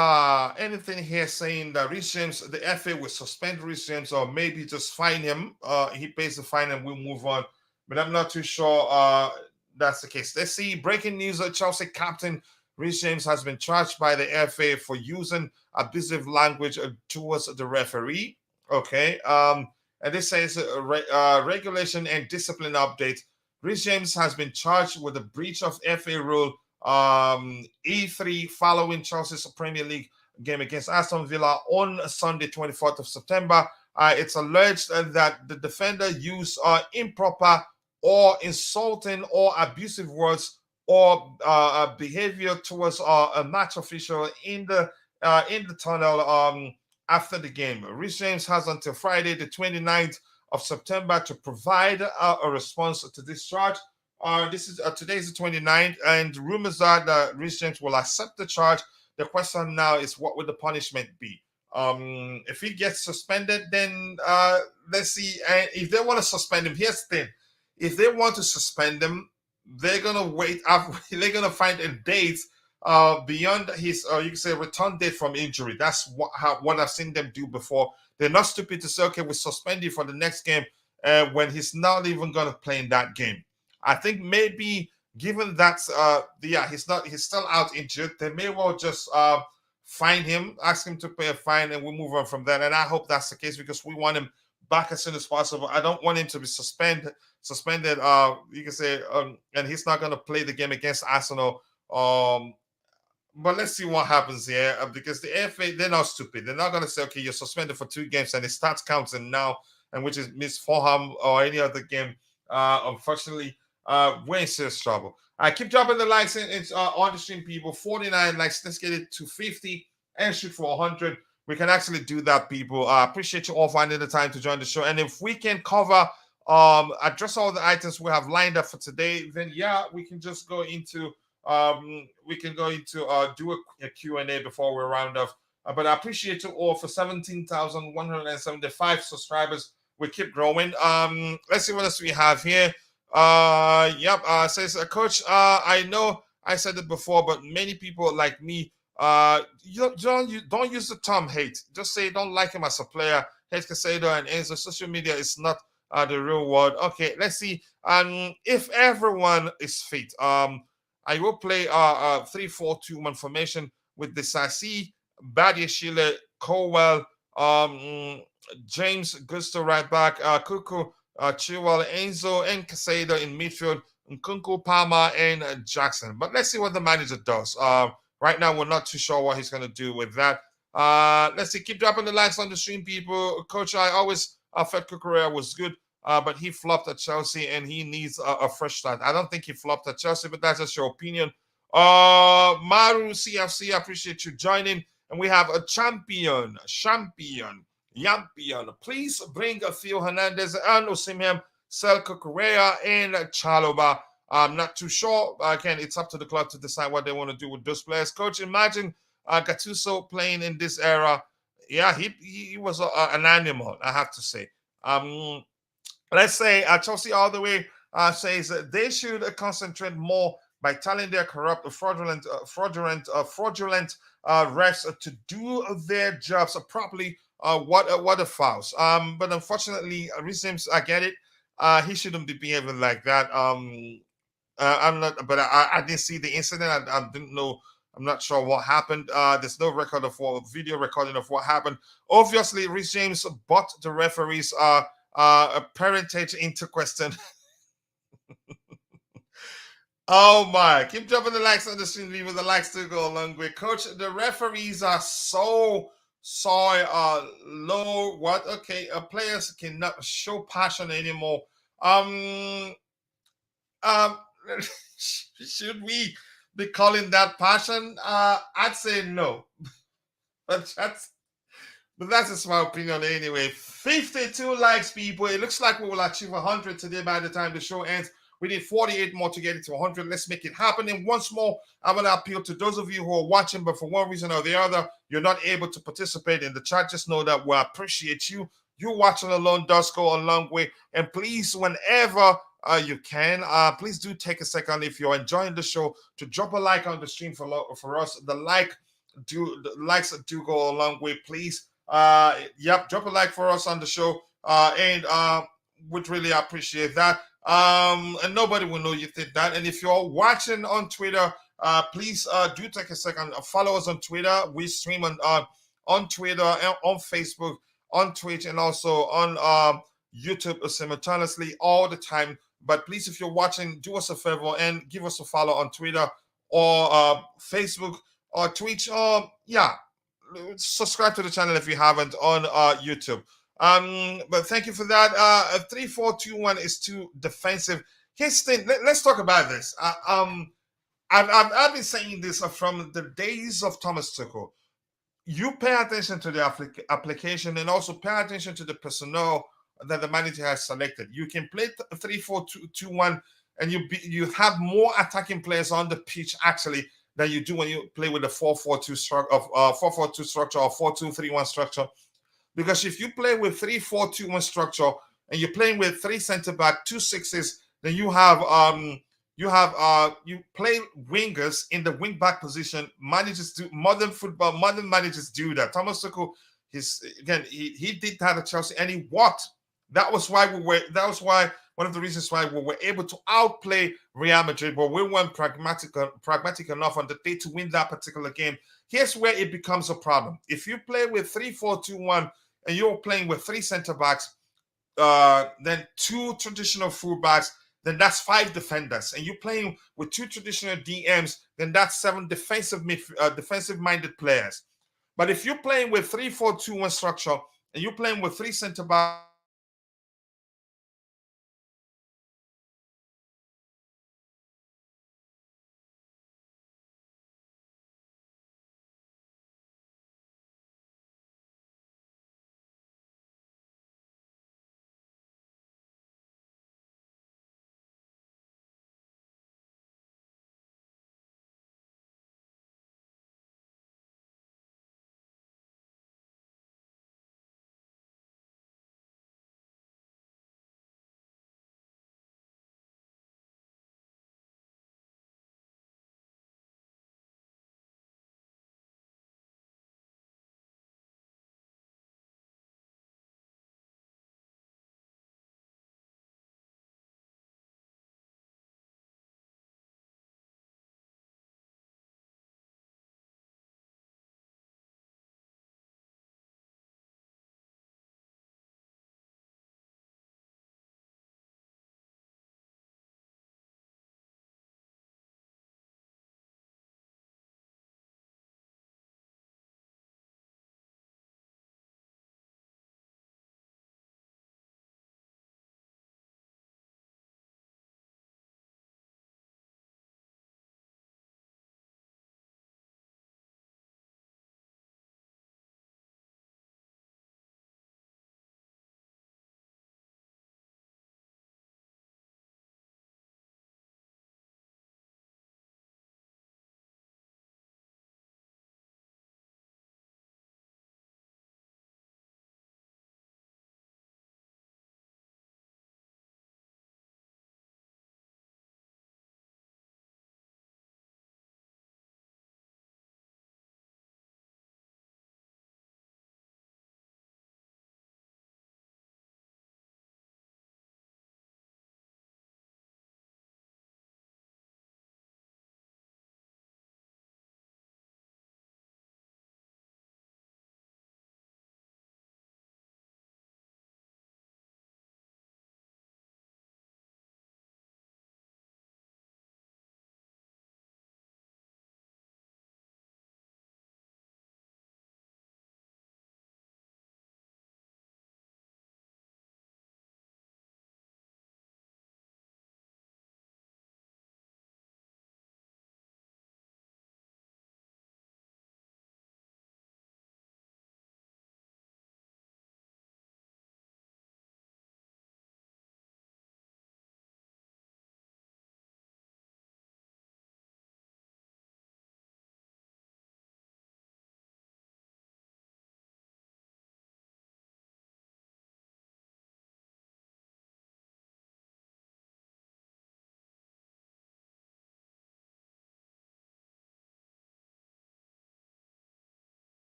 anything here saying that Reece James, the FA will suspend Reece James or maybe just fine him. He pays the fine and we'll move on. But I'm not too sure that's the case. Let's see. Breaking news: Chelsea captain Reece James has been charged by the FA for using abusive language towards the referee. Okay. And this says regulation and discipline update. Reece James has been charged with a breach of FA rule E3 following Chelsea's Premier League game against Aston Villa on Sunday, 24th of September. It's alleged that the defender used improper or insulting or abusive words or behavior towards a match official in the tunnel after the game. Reece James has until Friday, the 29th of September, to provide a response to this charge. Today is the 29th, and rumors are that Reece James will accept the charge. The question now is, what would the punishment be? If he gets suspended, then let's see. And if they want to suspend him, here's the thing: if they want to suspend him, they're gonna wait. They're gonna find a date beyond his, you can say, return date from injury. That's what I've seen them do before. They're not stupid to say, okay, we suspend you for the next game when he's not even gonna play in that game. I think maybe given that he's still out injured, they may well just fine him, ask him to pay a fine, and we'll move on from that. And I hope that's the case because we want him back as soon as possible. I don't want him to be suspended. You can say, and he's not going to play the game against Arsenal. But let's see what happens here because the FA, they're not stupid. They're not going to say, okay, you're suspended for 2 games and it starts counting now. and which is Miss Fulham or any other game, unfortunately, we're in serious trouble. I keep dropping the likes on the stream, people. 49 likes. Let's get it to 50 and shoot for 100. We can actually do that, people. I appreciate you all finding the time to join the show. And if we can cover, address all the items we have lined up for today, then yeah, we can just go into, do a Q&A before we round off. But I appreciate you all for 17,175 subscribers. We keep growing. Let's see what else we have here. Says Coach, I know I said it before, but many people like me, you don't use the term hate. Just say don't like him as a player. Hate Casado and Enzo. Social media is not the real world. Okay, let's see. If everyone is fit, I will play 3-4-2-1 formation with the Sassi, Badia Shile, Colwell, James Gusto right back, Kuku, Chihuahua, Enzo, and Casado in midfield, Nkunku, Palmer, and Jackson. But let's see what the manager does. Right now, we're not too sure what he's going to do with that. Let's see. Keep dropping the likes on the stream, people. Coach, I always felt Cucurella was good, but he flopped at Chelsea, and he needs a fresh start. I don't think he flopped at Chelsea, but that's just your opinion. Maru CFC, I appreciate you joining. And we have a champion. Please bring Theo Hernandez and Osimhen, sell Cucurella and Chalobah. I'm not too sure. Again, it's up to the club to decide what they want to do with those players. Coach, imagine Gattuso playing in this era. Yeah, he was an animal, I have to say. Let's say Chelsea all the way says that they should concentrate more by telling their corrupt, fraudulent refs to do their jobs properly. What a fouls. But unfortunately, Reece James, I get it. He shouldn't be behaving like that. I'm not, but I didn't see the incident. I didn't know. I'm not sure what happened. There's no record of video recording of what happened. Obviously, Reece James brought the referees parentage into question. Oh my! Keep dropping the likes on the stream. Leave the likes to go along with. Coach, the referees are so low. What? Okay, players cannot show passion anymore. Should we be calling that passion? I'd say no, but that's just my opinion anyway. 52 likes, people. It looks like we will achieve 100 today by the time the show ends. We need 48 more to get it to 100. Let's make it happen. And once more, I want to appeal to those of you who are watching, but for one reason or the other, you're not able to participate in the chat. Just know that we appreciate you. You watching alone does go a long way. And please, whenever you can, please do take a second if you're enjoying the show to drop a like on the stream for us. The likes do go a long way. Please, drop a like for us on the show, and would really appreciate that. And nobody will know you did that. And if you're watching on Twitter, please do take a second. Follow us on Twitter. We stream on Twitter, on Facebook, on Twitch, and also on YouTube simultaneously all the time. But please, if you're watching, do us a favor and give us a follow on Twitter or Facebook or Twitch. Subscribe to the channel if you haven't on YouTube. But thank you for that. 3-4-2-1 is too defensive. Here's the thing. Let's talk about this. I've been saying this from the days of Thomas Tuchel. You pay attention to the application and also pay attention to the personnel that the manager has selected. You can play 3-4-2-1 and you have more attacking players on the pitch actually than you do when you play with the 4-4-2 structure of 4-4-2 structure or 4-2-3-1 structure. Because if you play with 3-4-2-1 structure and you're playing with 3 center back, 2 6s, then you play wingers in the wing back position. Modern managers do that. Thomas Tuchel, he did that at Chelsea and he worked. That was why one of the reasons why we were able to outplay Real Madrid, but we weren't pragmatic enough on the day to win that particular game. Here's where it becomes a problem. If you play with 3-4-2-1 and you're playing with 3 center backs, then 2 traditional fullbacks, then that's 5 defenders. And you're playing with 2 traditional DMs, then that's 7 defensive-minded players. But if you're playing with 3-4-2-1 structure and you're playing with 3 center backs,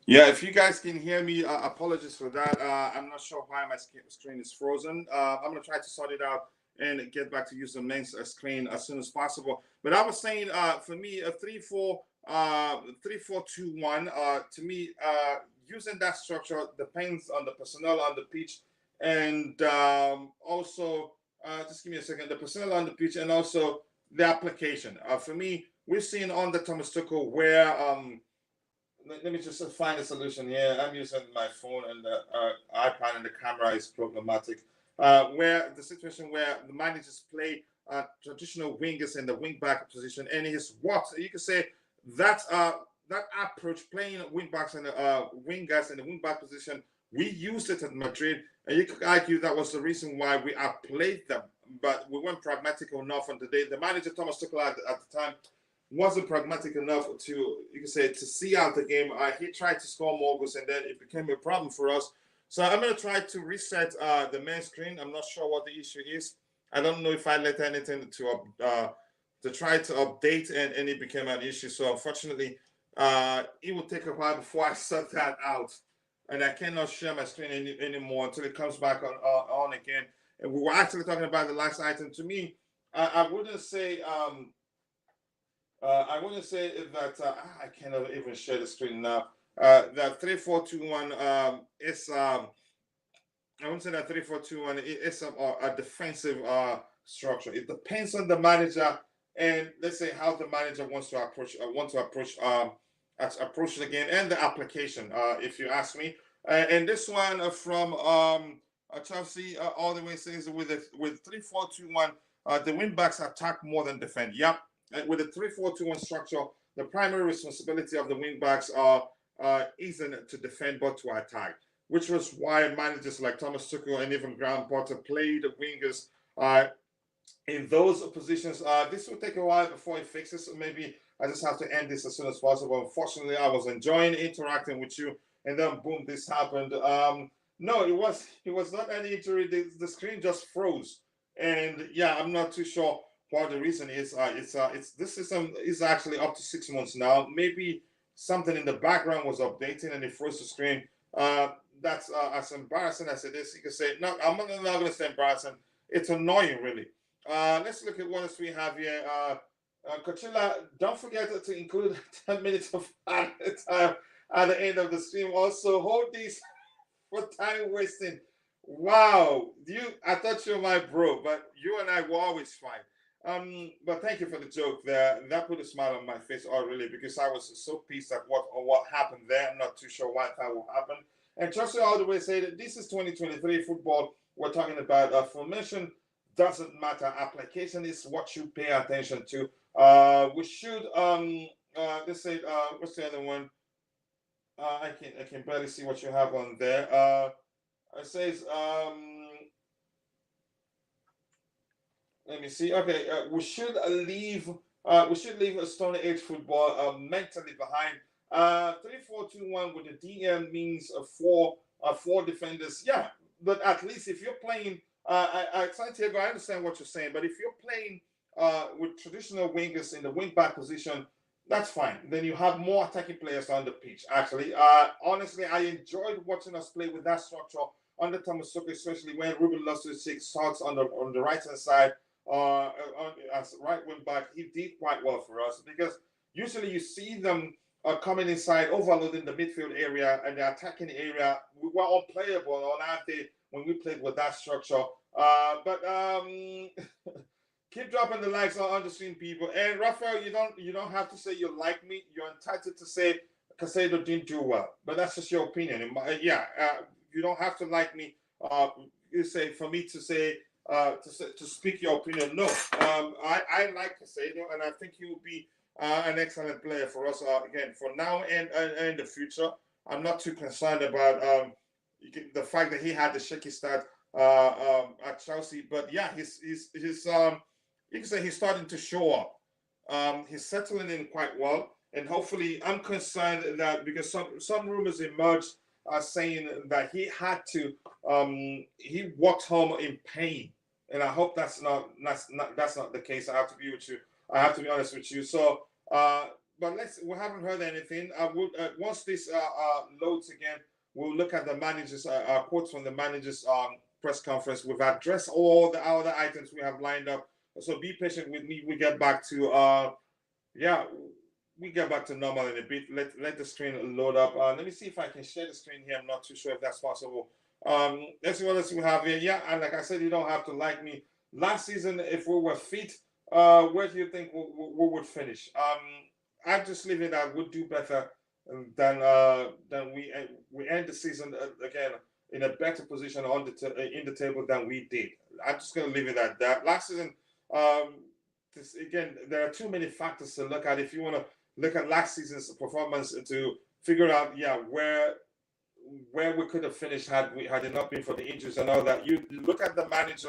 Yeah, if you guys can hear me, apologies for that. I'm not sure why my screen is frozen. I'm gonna try to sort it out and get back to use the main screen as soon as possible. But I was saying, for me, a 3-4-2-1. To me, using that structure depends on the personnel on the pitch, and also, just give me a second, the personnel on the pitch, and also the application. For me, we've seen on the Thomas Tuchel where let me just find a solution here. I'm using my phone and the iPad, and the camera is problematic. Where the situation where the managers play traditional wingers in the wing back position, and his what you can say that that approach playing wing backs and wingers in the wing back position. We used it at Madrid, and you could argue that was the reason why we outplayed them. But we weren't pragmatic enough on the day. The manager Thomas Tuchel at the time wasn't pragmatic enough to, you can say, to see out the game. He tried to score more goals, and then it became a problem for us. So I'm going to try to reset the main screen. I'm not sure what the issue is. I don't know if I let anything to try to update, and it became an issue. So unfortunately, it will take a while before I sort that out, and I cannot share my screen anymore until it comes back on again. And we were actually talking about the last item. To me, I wouldn't say. I want to say that I cannot even share the screen now. That 3-4-2-1 is I wouldn't say that 3-4-2-1 is a defensive structure. It depends on the manager, and let's say how the manager wants to approach the game and the application. If you ask me, and this one from Chelsea all the way says with 3-4-2-1, the wing backs attack more than defend. Yep. With a 3-4-2-1 structure, the primary responsibility of the wing backs isn't to defend but to attack, which was why managers like Thomas Tuchel and even Graham Potter played the wingers in those positions. This will take a while before it fixes. So maybe I just have to end this as soon as possible. Unfortunately, I was enjoying interacting with you, and then boom, this happened. No, it was not any injury. The screen just froze, and yeah, I'm not too sure what the reason is. It's this system is actually up to 6 months now. Maybe something in the background was updating and it froze the screen. That's as embarrassing as it is. You can say, no, I'm not going to say embarrassing. It's annoying, really. Let's look at what else we have here. Coachila, don't forget to include 10 minutes of time at the end of the stream. Also, hold these for time wasting. Wow, I thought you were my bro, but you and I were always fine. But thank you for the joke there. That put a smile on my face, really, because I was so pissed at what happened there. I'm not too sure why that will happen. And Chelsea all the way say that this is 2023 football. We're talking about formation doesn't matter. Application is what you pay attention to. We should let's say what's the other one? I can barely see what you have on there. It says let me see. Okay, we should leave a Stone Age football mentally behind. 3-4-2-1 with the DM means four defenders. Yeah, but at least if you're playing, Santiago, I understand what you're saying. But if you're playing with traditional wingers in the wing back position, that's fine. Then you have more attacking players on the pitch. Actually, honestly, I enjoyed watching us play with that structure under Thomas Tuchel, especially when Ruben Loftus-Cheek starts on the right hand side as right wing back. He did quite well for us because usually you see them coming inside, overloading the midfield area and the attacking area. We were unplayable on that day when we played with that structure. But keep dropping the likes on the stream, people. And Raphael, you don't have to say you like me. You're entitled to say Casado didn't do well, but that's just your opinion. You don't have to like me. You say for me to say to speak your opinion. No, I like Casado, and I think he will be an excellent player for us again for now and in the future. I'm not too concerned about the fact that he had the shaky start at Chelsea, but yeah, he's you can say he's starting to show up. He's settling in quite well, and hopefully, I'm concerned that because some rumors emerged saying that he had to he walked home in pain, and I hope that's not the case. I have to be honest with you. So but we haven't heard anything. Once this loads again, we'll look at the managers quotes from the managers press conference. We've addressed all the other items we have lined up, so be patient with me. We get back to yeah, we get back to normal in a bit. Let the screen load up. Let me see if I can share the screen here. I'm not too sure if that's possible. Let's see what else we have here. Yeah, and like I said, you don't have to like me. Last season, if we were fit, where do you think we would finish? I just leave it that we'd do better than we end the season again in a better position on in the table than we did. I'm just going to leave it at that. Last season, again, there are too many factors to look at. If you want to look at last season's performance to figure out, where we could have finished had it not been for the injuries and all that. You look at the managers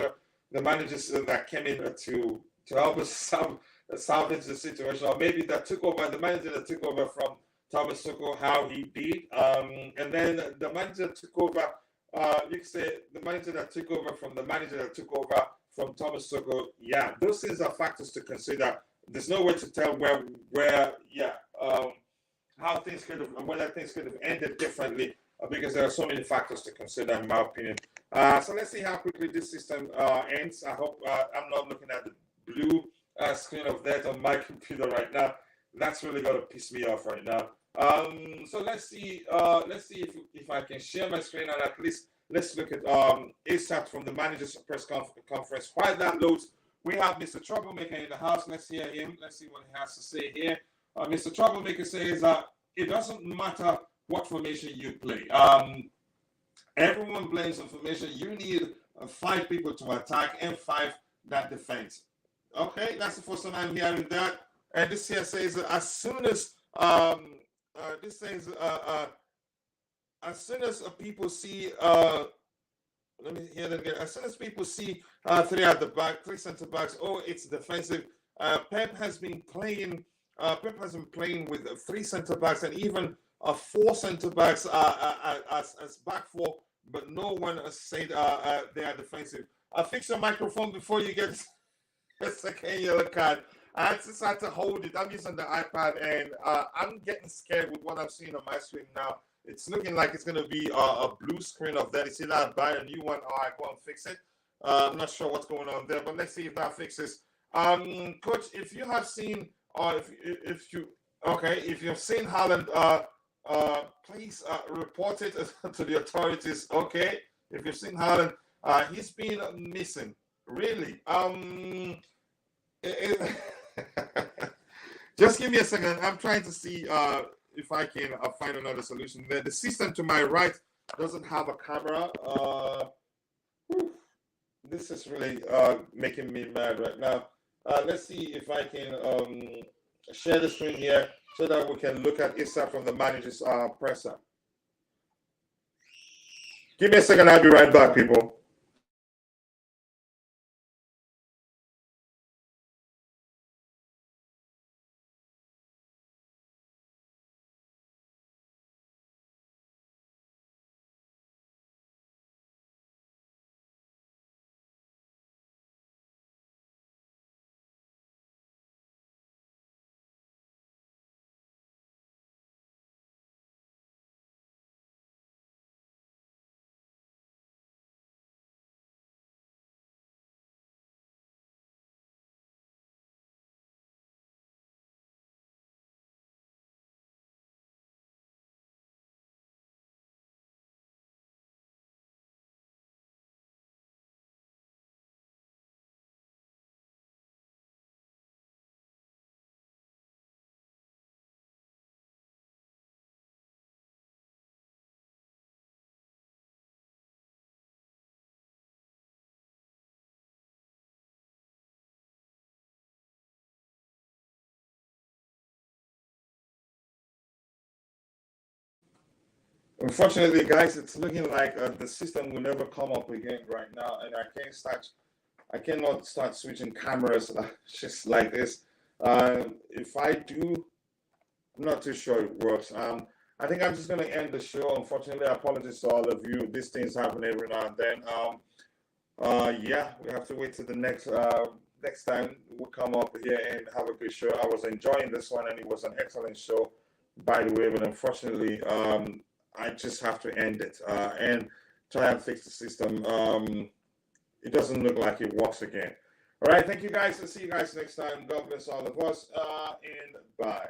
that came in to help us salvage the situation, or maybe the manager that took over from Thomas Tuchel, how he did, and then the manager that took over. You can say the manager that took over from the manager that took over from Thomas Tuchel. Yeah, those things are factors to consider. There's no way to tell how things could have, whether things could have ended differently, because there are so many factors to consider, in my opinion. So let's see how quickly this system ends. I hope I'm not looking at the blue screen of that on my computer right now. That's really going to piss me off right now. So let's see if I can share my screen, and at least let's look at ASAP from the manager's press conference. While that loads, we have Mr. Troublemaker in the house. Let's hear him. Let's see what he has to say here. Mr. Troublemaker says that it doesn't matter what formation you play. Everyone blames the formation. You need 5 people to attack and 5 that defend. Okay, that's the first time I'm hearing that. And this here says as soon as people see let me hear that again. As soon as people see 3 at the back, 3 center backs, it's defensive. Pep has been playing with 3 center backs and even 4 center backs as back 4, but no one has said they are defensive. Fix your microphone before you get a second yellow card. I just had to hold it. I'm using the iPad, and I'm getting scared with what I'm seeing on my screen now. It's looking like it's going to be a blue screen of that. It's either I buy a new one or I go and fix it. I'm not sure what's going on there, but let's see if that fixes. Coach, if you have seen, or if you've seen Haaland, please report it to the authorities. Okay, if you've seen Haaland, he's been missing. Really. Just give me a second. I'm trying to see if I can find another solution there. The system to my right doesn't have a camera. This is really making me mad right now. Let's see if I can share the screen here so that we can look at Issa from the manager's presser. Give me a second. I'll be right back, people. Unfortunately, guys, it's looking like the system will never come up again right now, and I cannot start switching cameras just like this. If I do, I'm not too sure it works. I think I'm just going to end the show. Unfortunately, I apologize to all of you. These things happen every now and then. Yeah, we have to wait till the next next time we'll come up here and have a good show. I was enjoying this one, and it was an excellent show, by the way. But unfortunately, I just have to end it and try and fix the system. It doesn't look like it works again. All right, thank you guys. I'll see you guys next time. God bless all of us, and bye.